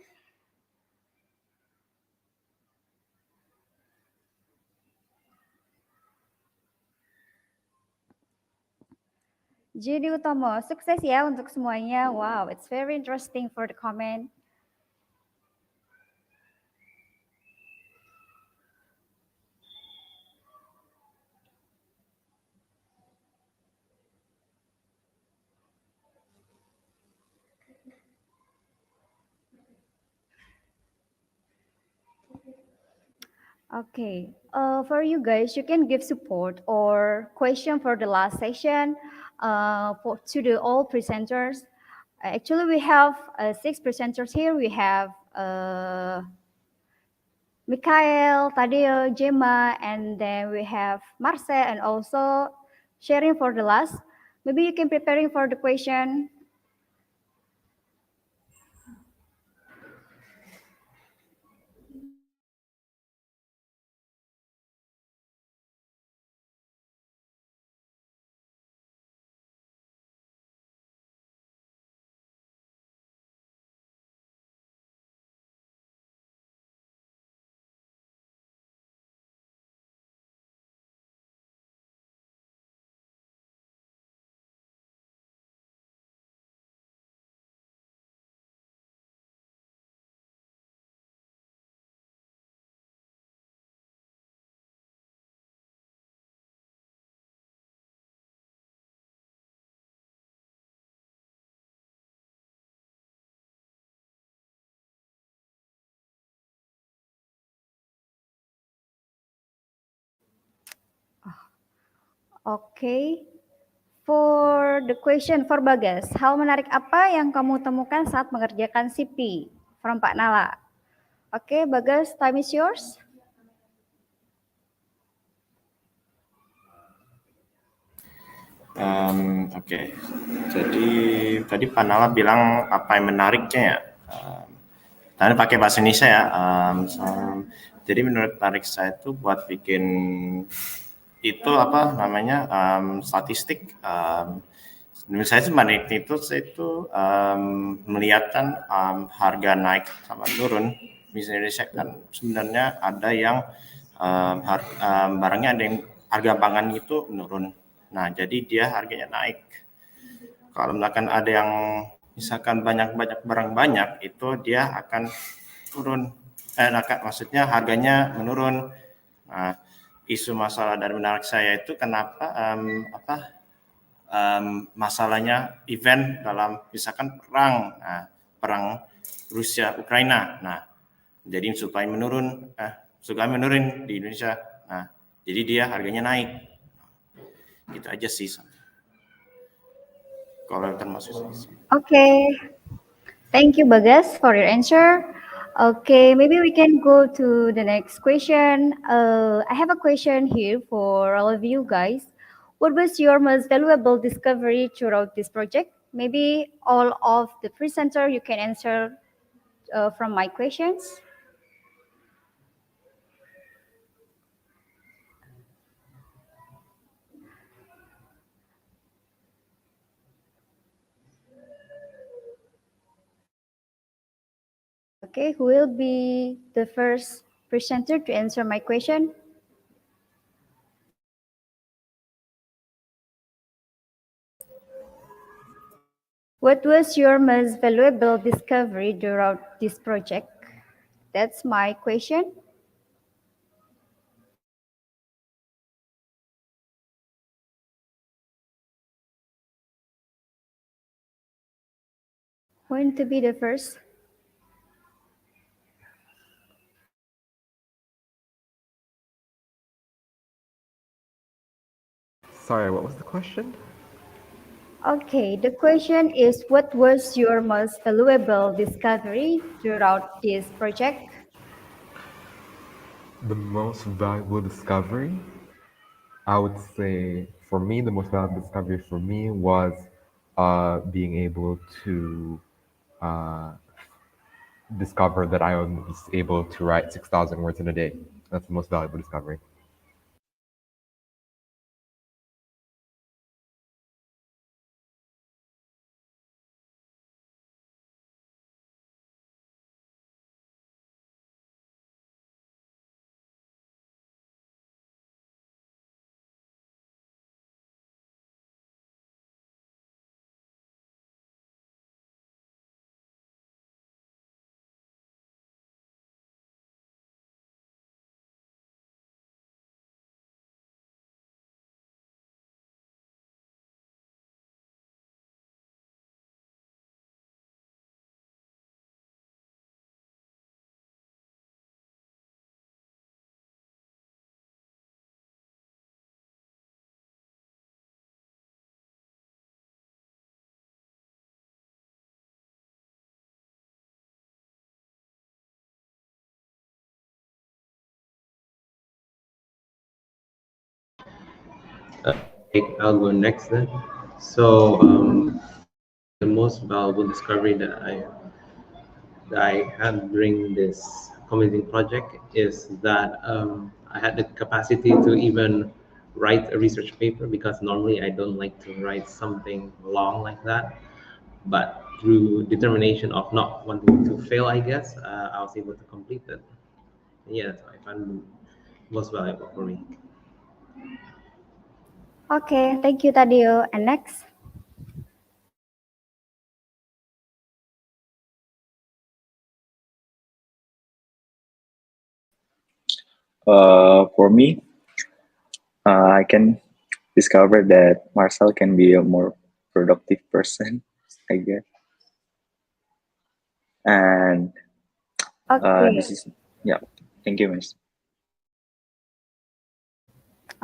Jadi Utomo, sukses ya untuk semuanya. Wow, it's very interesting for the comment. Okay. For you guys, you can give support or question for the last session to the all presenters. Actually, we have 6 presenters here. We have Mikael, Thadeo, Jemima, and then we have Marcel and also Sharyn for the last. Maybe you can preparing for the question. Oke. For the question for Bagas, hal menarik apa yang kamu temukan saat mengerjakan CP? From Pak Nala. Oke, Bagas, time is yours. Oke, jadi tadi Pak Nala bilang apa yang menariknya ya. Tadi pakai bahasa Indonesia ya. Jadi menurut tarik saya itu buat bikin itu apa namanya statistik. Menurut saya sebenarnya saya itu melihatkan harga naik sama turun. Misalnya Indonesia kan sebenarnya ada yang barangnya ada yang harga pangan itu menurun. Nah, jadi dia harganya naik. Kalau misalkan ada yang misalkan banyak barang banyak, itu dia akan turun. Maksudnya harganya menurun. Nah, isu masalah dari menarik saya itu kenapa masalahnya event dalam misalkan perang Rusia Ukraina. Nah, jadi supaya menurun di Indonesia. Nah, jadi dia harganya naik. Gitu aja sih. Kalau termasuk Okay. Thank you, Bagas, for your answer. Okay, maybe we can go to the next question. I have a question here for all of you guys. What was your most valuable discovery throughout this project? Maybe all of the presenter you can answer from my questions. Okay, who will be the first presenter to answer my question? What was your most valuable discovery throughout this project? That's my question. Who want to be the first? Sorry, what was the question? Okay, the question is what was your most valuable discovery throughout this project? The most valuable discovery? I would say for me, the most valuable discovery for me was being able to discover that I was able to write 6,000 words in a day. That's the most valuable discovery. I'll go next then. So, the most valuable discovery that I had during this community project is that I had the capacity to even write a research paper, because normally I don't like to write something long like that. But through determination of not wanting to fail, I guess, I was able to complete it. Yeah, that's what I found most valuable for me. Okay, thank you, Thadeo. And next. For me, I can discover that Marcel can be a more productive person, I guess. And this Okay. is, yeah, thank you, Miss.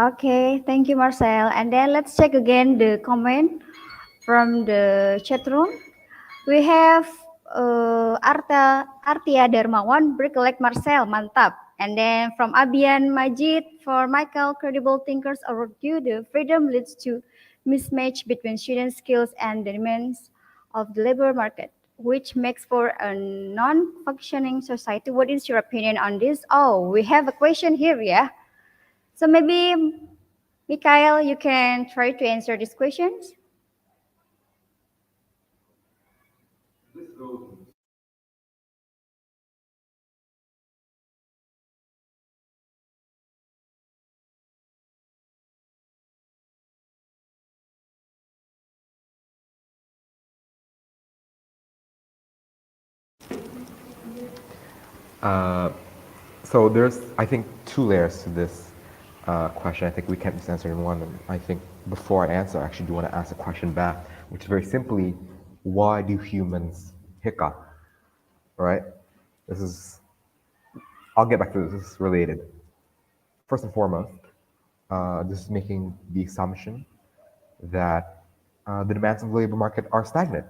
Okay, thank you, Marcel. And then let's check again the comment from the chat room. We have Artia Darmawan, recollect Marcel, mantap. And then from Abian Majid, for Michael, credible thinkers argue the freedom leads to mismatch between student skills and the demands of the labor market, which makes for a non-functioning society. What is your opinion on this? Oh, we have a question here, yeah? So maybe, Mikael, you can try to answer these questions. So there's, I think, two layers to this question. I think we can't just answer in one. And I think before I answer, I actually do want to ask a question back, which is very simply, why do humans hiccup? Right? This is, I'll get back to this. This is related. First and foremost, this is making the assumption that the demands of the labor market are stagnant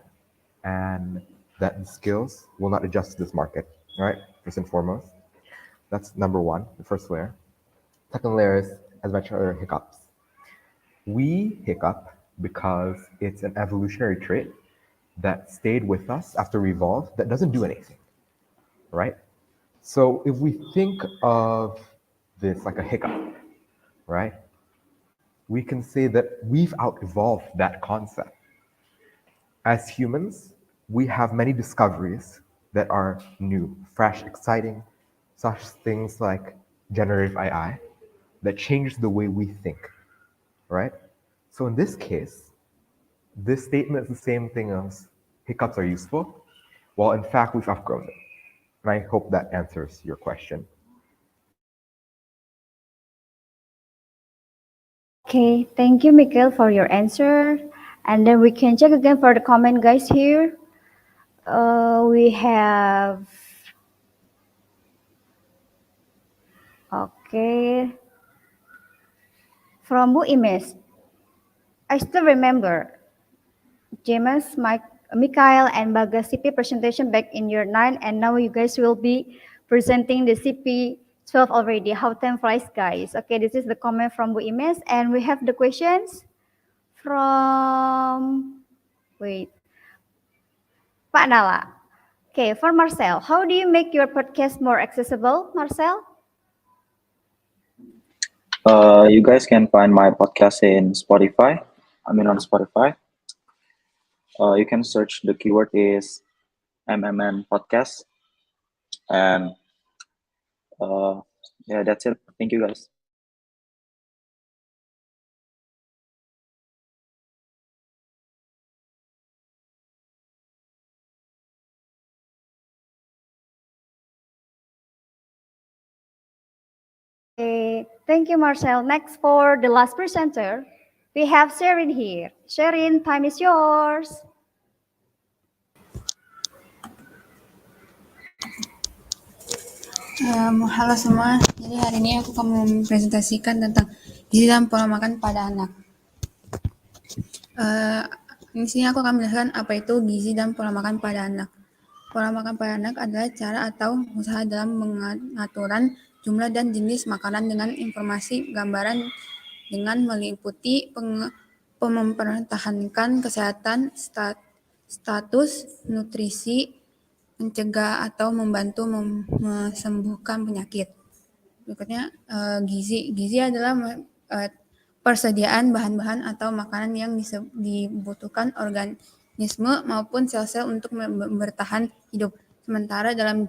and that the skills will not adjust to this market. Right? First and foremost. That's number one, the first layer. Second layer is, as mentioned earlier, hiccups. We hiccup because it's an evolutionary trait that stayed with us after we evolved that doesn't do anything, right? So if we think of this like a hiccup, right, we can say that we've out-evolved that concept. As humans, we have many discoveries that are new, fresh, exciting, such things like generative AI that change the way we think, right? So in this case, this statement is the same thing as hiccups are useful, while in fact we've outgrown them. And I hope that answers your question. Okay, thank you, Mikael, for your answer. And then we can check again for the comment, guys, here. We have, okay, from Bu Imes. I still remember James, Mikael, and Bagas CP presentation back in year 9, and now you guys will be presenting the CP 12 already. How time flies, guys. Okay, this is the comment from Bu Imes, and we have the questions from, wait, Pak Nala. Okay, for Marcel, how do you make your podcast more accessible, Marcel? You guys can find my podcast in Spotify. On Spotify. You can search, the keyword is MMN podcast. And yeah, that's it. Thank you, guys. Okay, thank you, Marcel. Next, for the last presenter, we have Sharyn here. Sharyn, time is yours. Halo semua, jadi hari ini aku akan mempresentasikan tentang gizi dan pola makan pada anak. Di sini aku akan menjelaskan apa itu gizi dan pola makan pada anak. Pola makan pada anak adalah cara atau usaha dalam pengaturan jumlah dan jenis makanan dengan informasi gambaran dengan meliputi mempertahankan kesehatan, status nutrisi, mencegah atau membantu mesembuhkan penyakit. Berikutnya gizi. Gizi adalah persediaan bahan-bahan atau makanan yang dibutuhkan organisme maupun sel-sel untuk bertahan hidup. Sementara dalam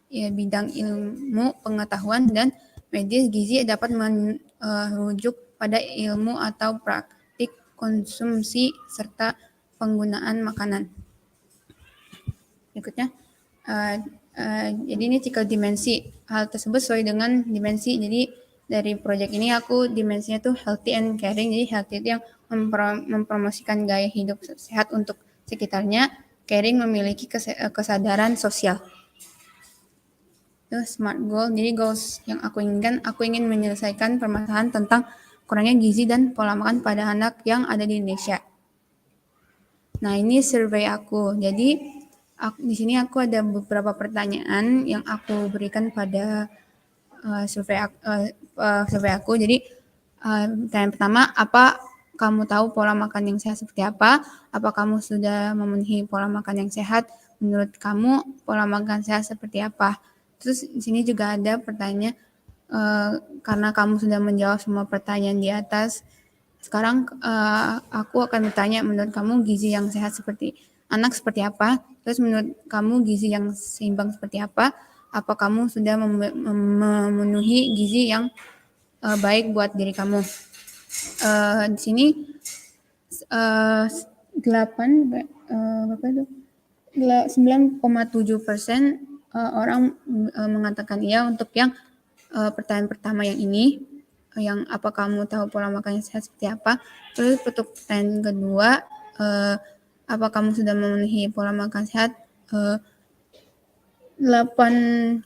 bidang ilmu pengetahuan dan medis, gizi dapat merujuk pada ilmu atau praktik konsumsi serta penggunaan makanan. Berikutnya, jadi ini cikal dimensi. Hal tersebut sesuai dengan dimensi. Jadi dari proyek ini aku dimensinya tuh healthy and caring. Jadi healthy itu yang mempromosikan gaya hidup sehat untuk sekitarnya. Caring memiliki kesadaran sosial. Itu smart goal. Jadi goals yang aku inginkan, aku ingin menyelesaikan permasalahan tentang kurangnya gizi dan pola makan pada anak yang ada di Indonesia. Nah, ini survei aku. Jadi di sini aku ada beberapa pertanyaan yang aku berikan pada survei aku. Jadi pertanyaan pertama, apa kamu tahu pola makan yang sehat seperti apa? Apa kamu sudah memenuhi pola makan yang sehat? Menurut kamu pola makan sehat seperti apa? Terus di sini juga ada pertanyaan, karena kamu sudah menjawab semua pertanyaan di atas, sekarang aku akan bertanya, menurut kamu gizi yang sehat seperti anak seperti apa? Terus menurut kamu gizi yang seimbang seperti apa? Apa kamu sudah memenuhi gizi yang baik buat diri kamu? Di sini 9,7% orang mengatakan iya untuk yang pertanyaan pertama yang ini, yang apa kamu tahu pola makan yang sehat seperti apa. Terus untuk pertanyaan kedua, apa kamu sudah memenuhi pola makan sehat, 83,3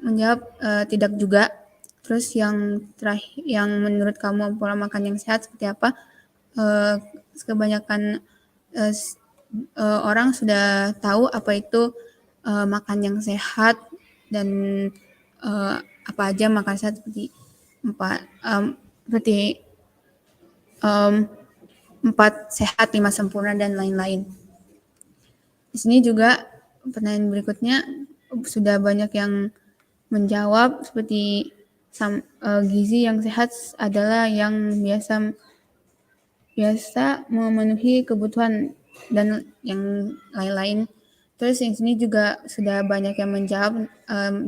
menjawab tidak juga. Terus yang terakhir, yang menurut kamu pola makan yang sehat seperti apa, kebanyakan orang sudah tahu apa itu makan yang sehat dan apa aja makan sehat seperti empat sehat, 5 sempurna dan lain-lain. Di sini juga pertanyaan berikutnya sudah banyak yang menjawab seperti gizi yang sehat adalah yang biasa memenuhi kebutuhan dan yang lain-lain. Terus yang sini juga sudah banyak yang menjawab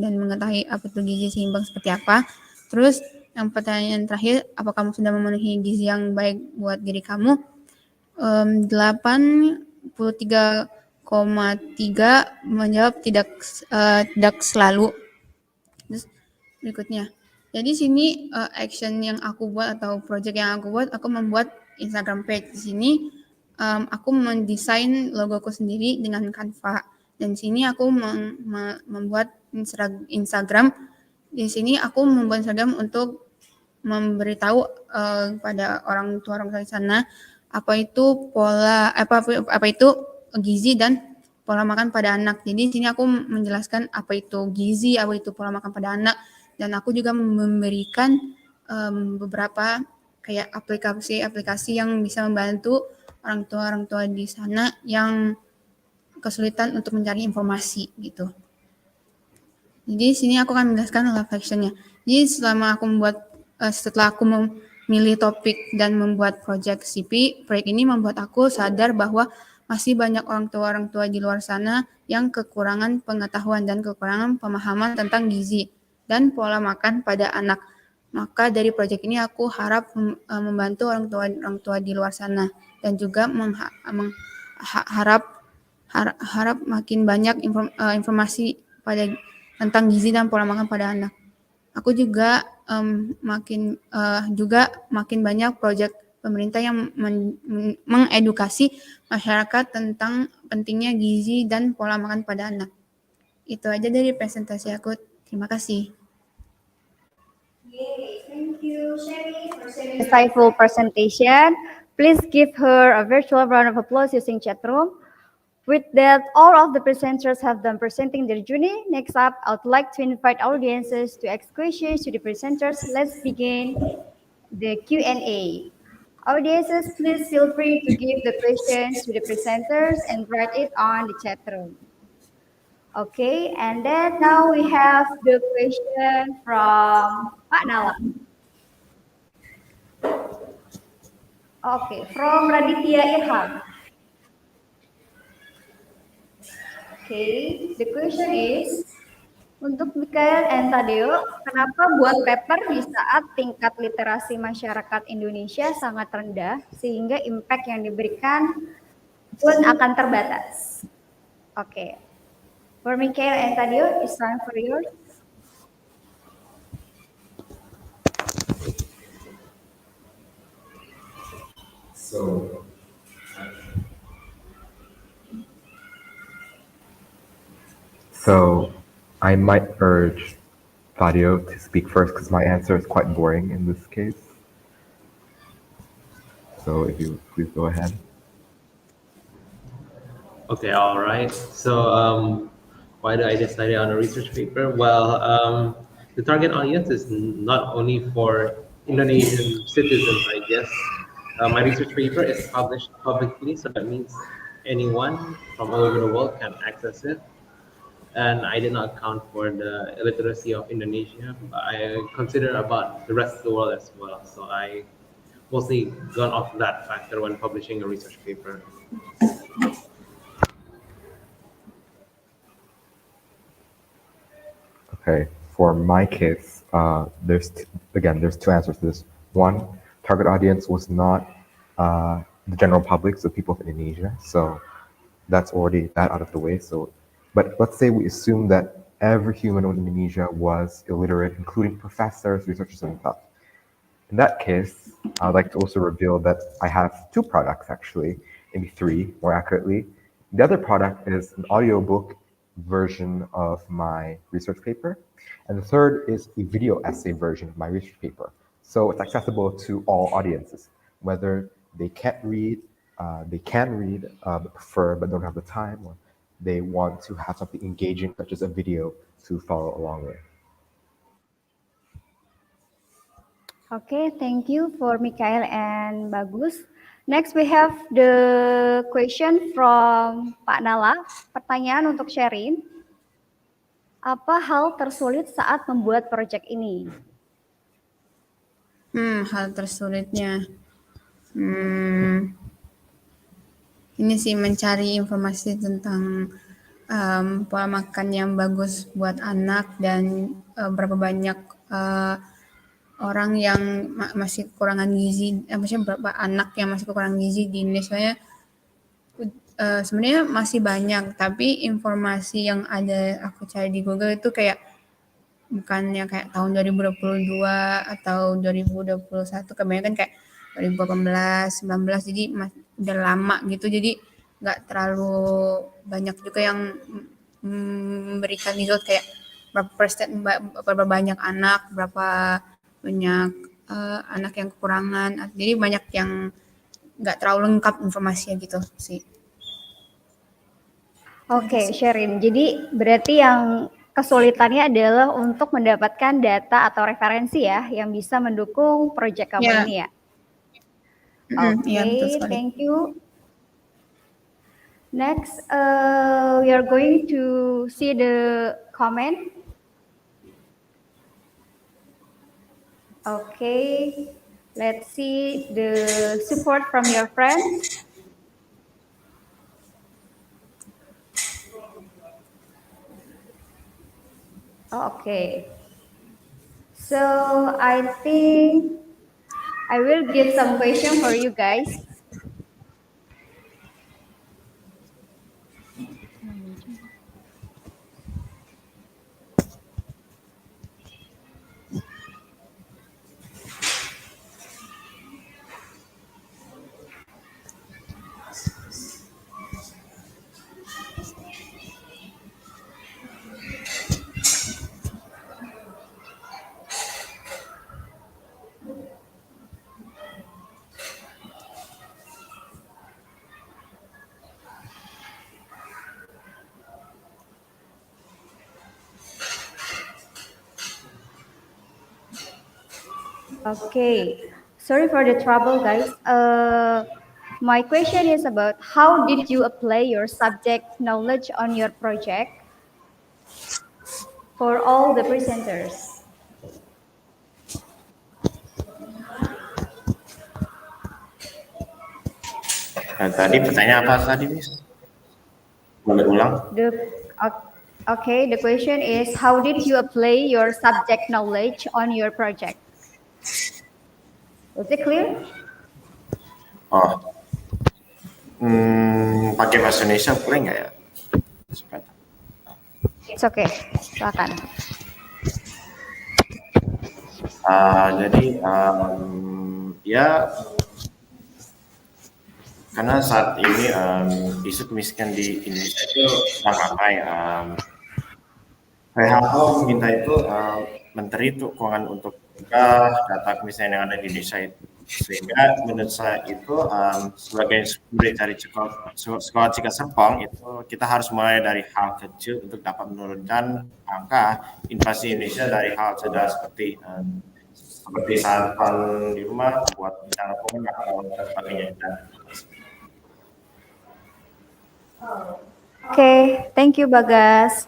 dan mengetahui apa itu gizi seimbang seperti apa. Terus yang pertanyaan terakhir, apa kamu sudah memenuhi gizi yang baik buat diri kamu? 83,3 menjawab tidak selalu. Terus berikutnya, jadi sini action yang aku buat atau project yang aku buat, aku membuat Instagram page. Di sini aku mendesain logoku sendiri dengan Canva. Dan sini aku membuat Instagram. Di sini aku membuat Instagram untuk memberitahu pada orang tua di sana apa itu gizi dan pola makan pada anak. Jadi di sini aku menjelaskan apa itu gizi, apa itu pola makan pada anak, dan aku juga memberikan beberapa kayak aplikasi yang bisa membantu orang tua di sana yang kesulitan untuk mencari informasi gitu. Jadi di sini aku akan menjelaskan live action-nya. Jadi setelah aku memilih topik dan membuat project CP, proyek ini membuat aku sadar bahwa masih banyak orang tua di luar sana yang kekurangan pengetahuan dan kekurangan pemahaman tentang gizi dan pola makan pada anak. Maka dari proyek ini aku harap membantu orang tua di luar sana dan juga harap makin banyak informasi tentang gizi dan pola makan pada anak. Aku juga makin banyak proyek pemerintah yang mengedukasi masyarakat tentang pentingnya gizi dan pola makan pada anak. Itu aja dari presentasi aku. Terima kasih. Thank you, Sharyn, for sharing insightful presentation. Please give her a virtual round of applause using chat room. With that, all of the presenters have done presenting their journey. Next up, I would like to invite audiences to ask questions to the presenters. Let's begin the Q&A. Audiences, please feel free to give the questions to the presenters and write it on the chat room. Okay, and then now we have the question from Pak Nala. Okay, from Raditya Irham. Okay, the question is, untuk Mikael and Thadeo, kenapa buat paper di saat tingkat literasi masyarakat Indonesia sangat rendah sehingga impact yang diberikan pun akan terbatas? Okay, for Mikael and Thadeo, it's time for yours. So I might urge Thadeo to speak first because my answer is quite boring in this case. So if you please go ahead. Okay, all right. So why did I decide on a research paper? Well, the target audience is not only for Indonesian citizens, I guess. My research paper is published publicly, so that means anyone from all over the world can access it. And I did not account for the illiteracy of Indonesia, but I consider about the rest of the world as well. So I mostly gone off that factor when publishing a research paper. Okay, for my case, there's two answers to this. One, target audience was not the general public, so people of Indonesia. So that's already that out of the way. So, but let's say we assume that every human in Indonesia was illiterate, including professors, researchers, and stuff. In that case, I would like to also reveal that I have two products actually, maybe three more accurately. The other product is an audiobook version of my research paper, and the third is a video essay version of my research paper. So it's accessible to all audiences, whether they can't read, they can read, but prefer but don't have the time, or they want to have something engaging such as a video to follow along with. Okay, thank you for Mikael and Bagus. Next, we have the question from Pak Nala. Pertanyaan untuk Sharyn. Apa hal tersulit saat membuat proyek ini? Hal tersulitnya. Ini sih mencari informasi tentang pola makan yang bagus buat anak dan berapa banyak orang yang masih kekurangan gizi, maksudnya berapa anak yang masih kekurangan gizi di Indonesia. Sebenarnya masih banyak, tapi informasi yang ada aku cari di Google itu kayak bukannya kayak tahun 2022 atau 2021, kebanyakan kayak 2018, 19, jadi udah lama gitu, jadi nggak terlalu banyak juga yang memberikan result kayak berapa banyak anak, berapa banyak anak yang kekurangan, jadi banyak yang nggak terlalu lengkap informasinya gitu sih. Oke, Sharyn. Jadi berarti yang kesulitannya adalah untuk mendapatkan data atau referensi ya yang bisa mendukung proyek kamu Ya. ini ya. Iya, betul Okay, sekali. thank you. Next, we are going to see the comment. Okay, let's see the support from your friends. Okay. So I think I will give some question for you guys. Okay, sorry for the trouble, guys. My question is about how did you apply your subject knowledge on your project for all the presenters? Tadi pertanyaan apa tadi, Miss? Boleh ulang? Okay, the question is how did you apply your subject knowledge on your project? Was it clear? Oh, pakai bahasa Indonesia boleh nggak ya? It's okay, silakan. Jadi ya karena saat ini isu kemiskinan di Indonesia itu sedang ramai. WHO meminta itu Menteri itu keuangan untuk mencegah data kemiskinan yang ada di Indonesia itu. Sehingga menurut saya itu sebagai murid dari Sekolah Cikal Serpong itu kita harus mulai dari hal kecil untuk dapat menurunkan angka inflasi Indonesia dari hal sederhana seperti sarapan di rumah, buat cara pengenalan dan sebagainya. Okay, thank you, Bagas.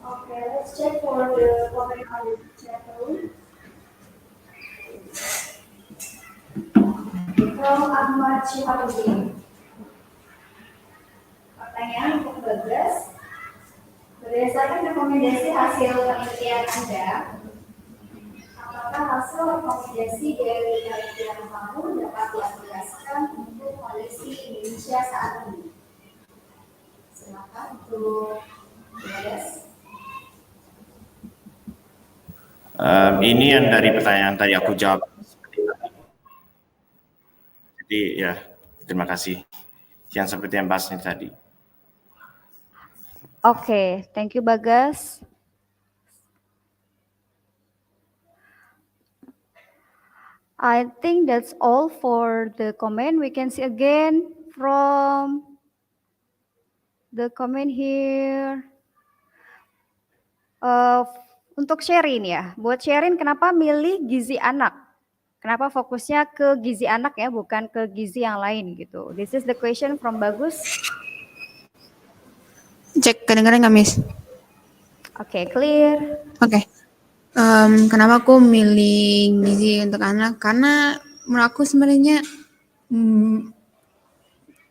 Okay, let's check for the comment on the chat room. From Ahmad Shihabuddin. Pertanyaan untuk Bagas. Berdasarkan rekomendasi hasil penelitian Anda, apakah hasil rekomendasi dari penelitian kamu dapat diaplikasikan untuk kondisi Indonesia saat ini? Silakan untuk Bagas. Ini yang dari pertanyaan tadi aku jawab. Jadi ya, terima kasih. Yang seperti yang bahasnya tadi. Okay, thank you, Bagas. I think that's all for the comment. We can see again from the comment here. Untuk Sharyn ya, buat Sharyn kenapa milih gizi anak? Kenapa fokusnya ke gizi anak ya, bukan ke gizi yang lain gitu? This is the question from Bagus. Cek kedengaran nggak, Miss? Oke, clear. Oke. Kenapa aku milih gizi untuk anak? Karena menurut aku sebenarnya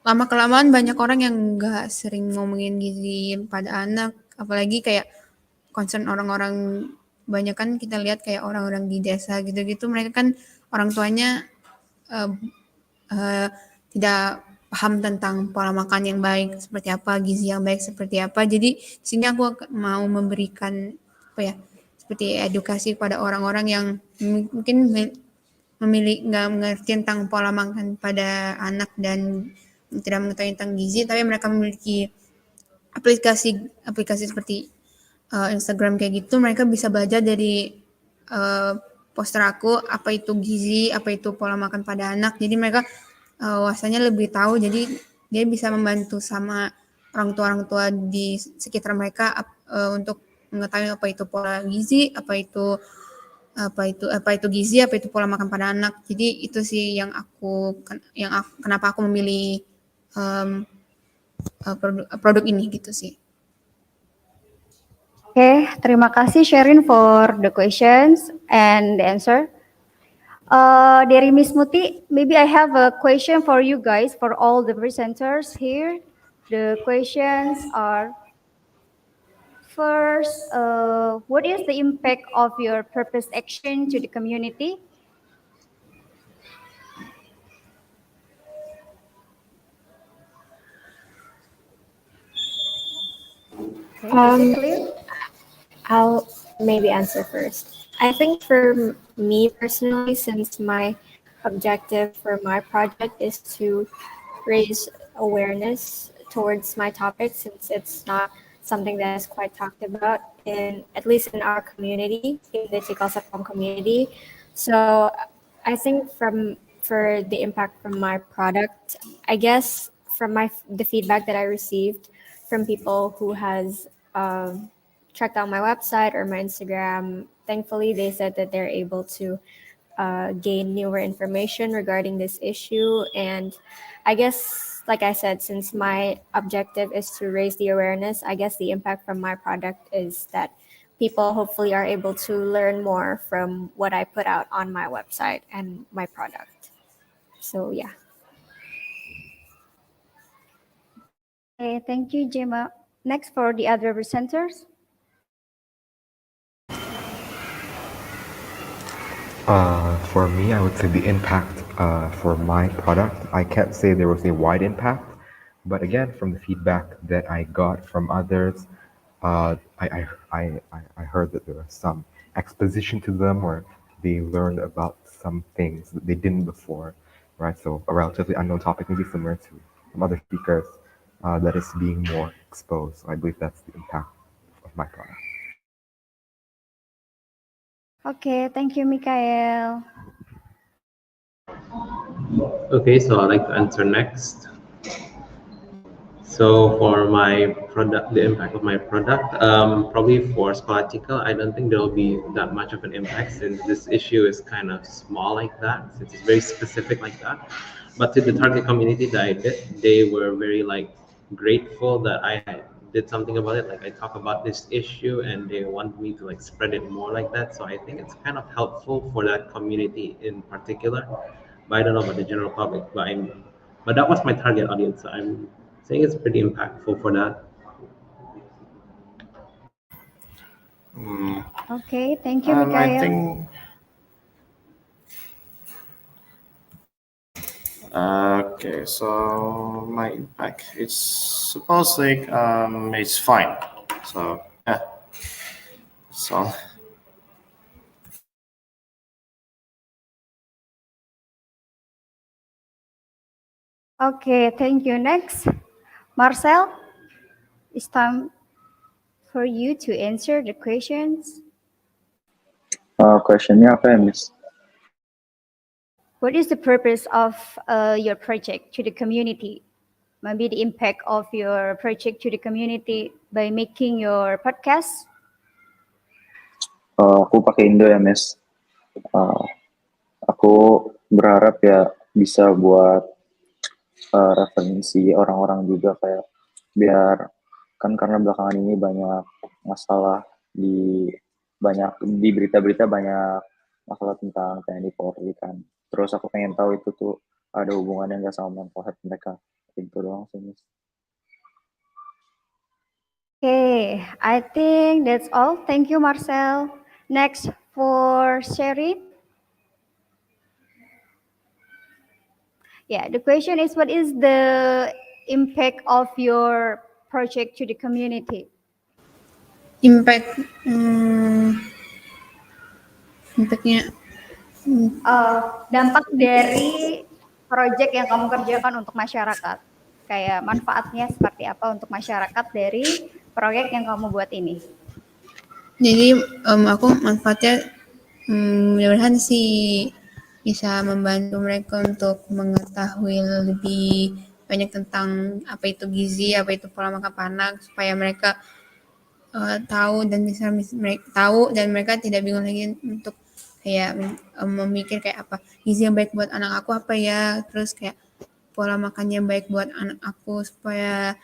lama-kelamaan banyak orang yang nggak sering ngomongin gizi pada anak, apalagi kayak concern orang-orang, banyak kan kita lihat kayak orang-orang di desa gitu-gitu, mereka kan orang tuanya tidak paham tentang pola makan yang baik seperti apa, gizi yang baik seperti apa. Jadi di sini aku mau memberikan seperti edukasi pada orang-orang yang mungkin nggak mengerti tentang pola makan pada anak dan tidak mengetahui tentang gizi, tapi mereka memiliki aplikasi seperti Instagram kayak gitu, mereka bisa belajar dari poster aku apa itu gizi, apa itu pola makan pada anak. Jadi mereka wawasannya lebih tahu, jadi dia bisa membantu sama orang tua di sekitar mereka untuk mengetahui apa itu pola gizi, apa itu gizi, apa itu pola makan pada anak. Jadi itu sih yang kenapa aku memilih produk ini gitu sih. Okay, terima kasih Sharyn for the questions and the answer. Dari Miss Muti, maybe I have a question for you guys, for all the presenters here. The questions are, first, what is the impact of your purpose action to the community? Okay, is it clear? I'll maybe answer first. I think for me personally, since my objective for my project is to raise awareness towards my topic, since it's not something that is quite talked about at least in our community, in the Cikal Serpong community. So I think for the impact from my product, I guess from the feedback that I received from people who has checked out my website or my Instagram, thankfully they said that they're able to gain newer information regarding this issue. And I guess, like I said, since my objective is to raise the awareness, I guess the impact from my product is that people hopefully are able to learn more from what I put out on my website and my product. So yeah. Okay, thank you, Gemma. Next for the other presenters. For me, I would say the impact for my product, I can't say there was a wide impact, but again, from the feedback that I got from others, I heard that there was some exposition to them, or they learned about some things that they didn't before, right? So a relatively unknown topic, maybe similar to some other speakers, that is being more exposed. So I believe that's the impact of my product. Okay, thank you, Mikael. Okay, so I'd like to answer next. So for my product, the impact of my product, probably for Sekolah Cikal, I don't think there'll be that much of an impact since this issue is kind of small like that, since it's very specific like that. But to the target community that I did, they were very grateful that I did something about it. Like I talk about this issue and they want me to spread it more like that. So I think it's kind of helpful for that community in particular. But I don't know about the general public. But that was my target audience. So I'm saying it's pretty impactful for that. Okay, thank you, I Mikael. think. Okay, so my impact, it's supposedly it's fine. So yeah, so. Okay, thank you. Next, Marcel, it's time for you to answer the questions. Questionnya apa ya, Miss? What is the purpose of your project to the community? Maybe the impact of your project to the community by making your podcast? Aku pakai Indo ya, Miss. Aku berharap ya bisa buat referensi orang-orang juga kayak biar kan karena belakangan ini banyak masalah di berita-berita banyak masalah tentang TNI Polri kan. Terus aku pengen tahu itu tuh ada hubungannya nggak sama mental health mereka. Itu doang sih, Miss. Okay, I think that's all. Thank you, Marcel. Next for Sharyn. Yeah, the question is, what is the impact of your project to the community? Impact, impactnya, Dampak dari project yang kamu kerjakan untuk masyarakat. Kayak manfaatnya seperti apa untuk masyarakat dari proyek yang kamu buat ini? jadi aku manfaatnya mudah-mudahan sih bisa membantu mereka untuk mengetahui lebih banyak tentang apa itu gizi, apa itu pola makan panak, supaya mereka tahu dan bisa tahu dan mereka tidak bingung lagi untuk kayak memikir kayak apa gizi yang baik buat anak aku apa ya, terus kayak pola makan yang baik buat anak aku supaya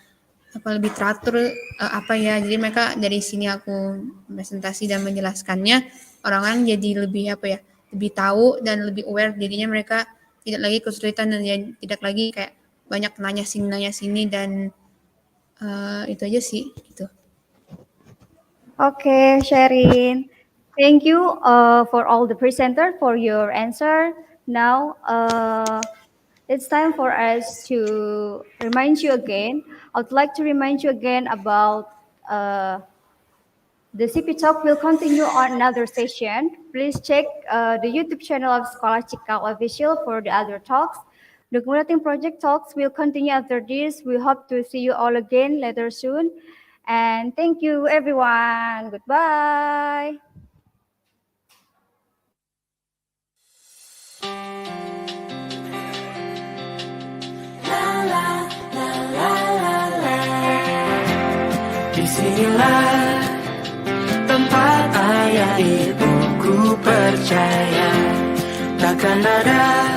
apa lebih teratur apa ya. Jadi mereka dari sini aku presentasi dan menjelaskannya, orang-orang jadi lebih apa ya, lebih tahu dan lebih aware, jadinya mereka tidak lagi kesulitan dan tidak lagi kayak banyak nanya sini dan itu aja sih gitu. Okay, Sharyn. Thank you for all the presenter for your answer. Now, it's time for us to remind you again. I would like to remind you again about the CP Talk will continue on another session. Please check the YouTube channel of Sekolah Cikal Official for the other talks. The Culminating project talks will continue after this. We hope to see you all again later soon. And thank you, everyone. Goodbye. La la la sinilah tempat ayah ibuku percaya takkan ada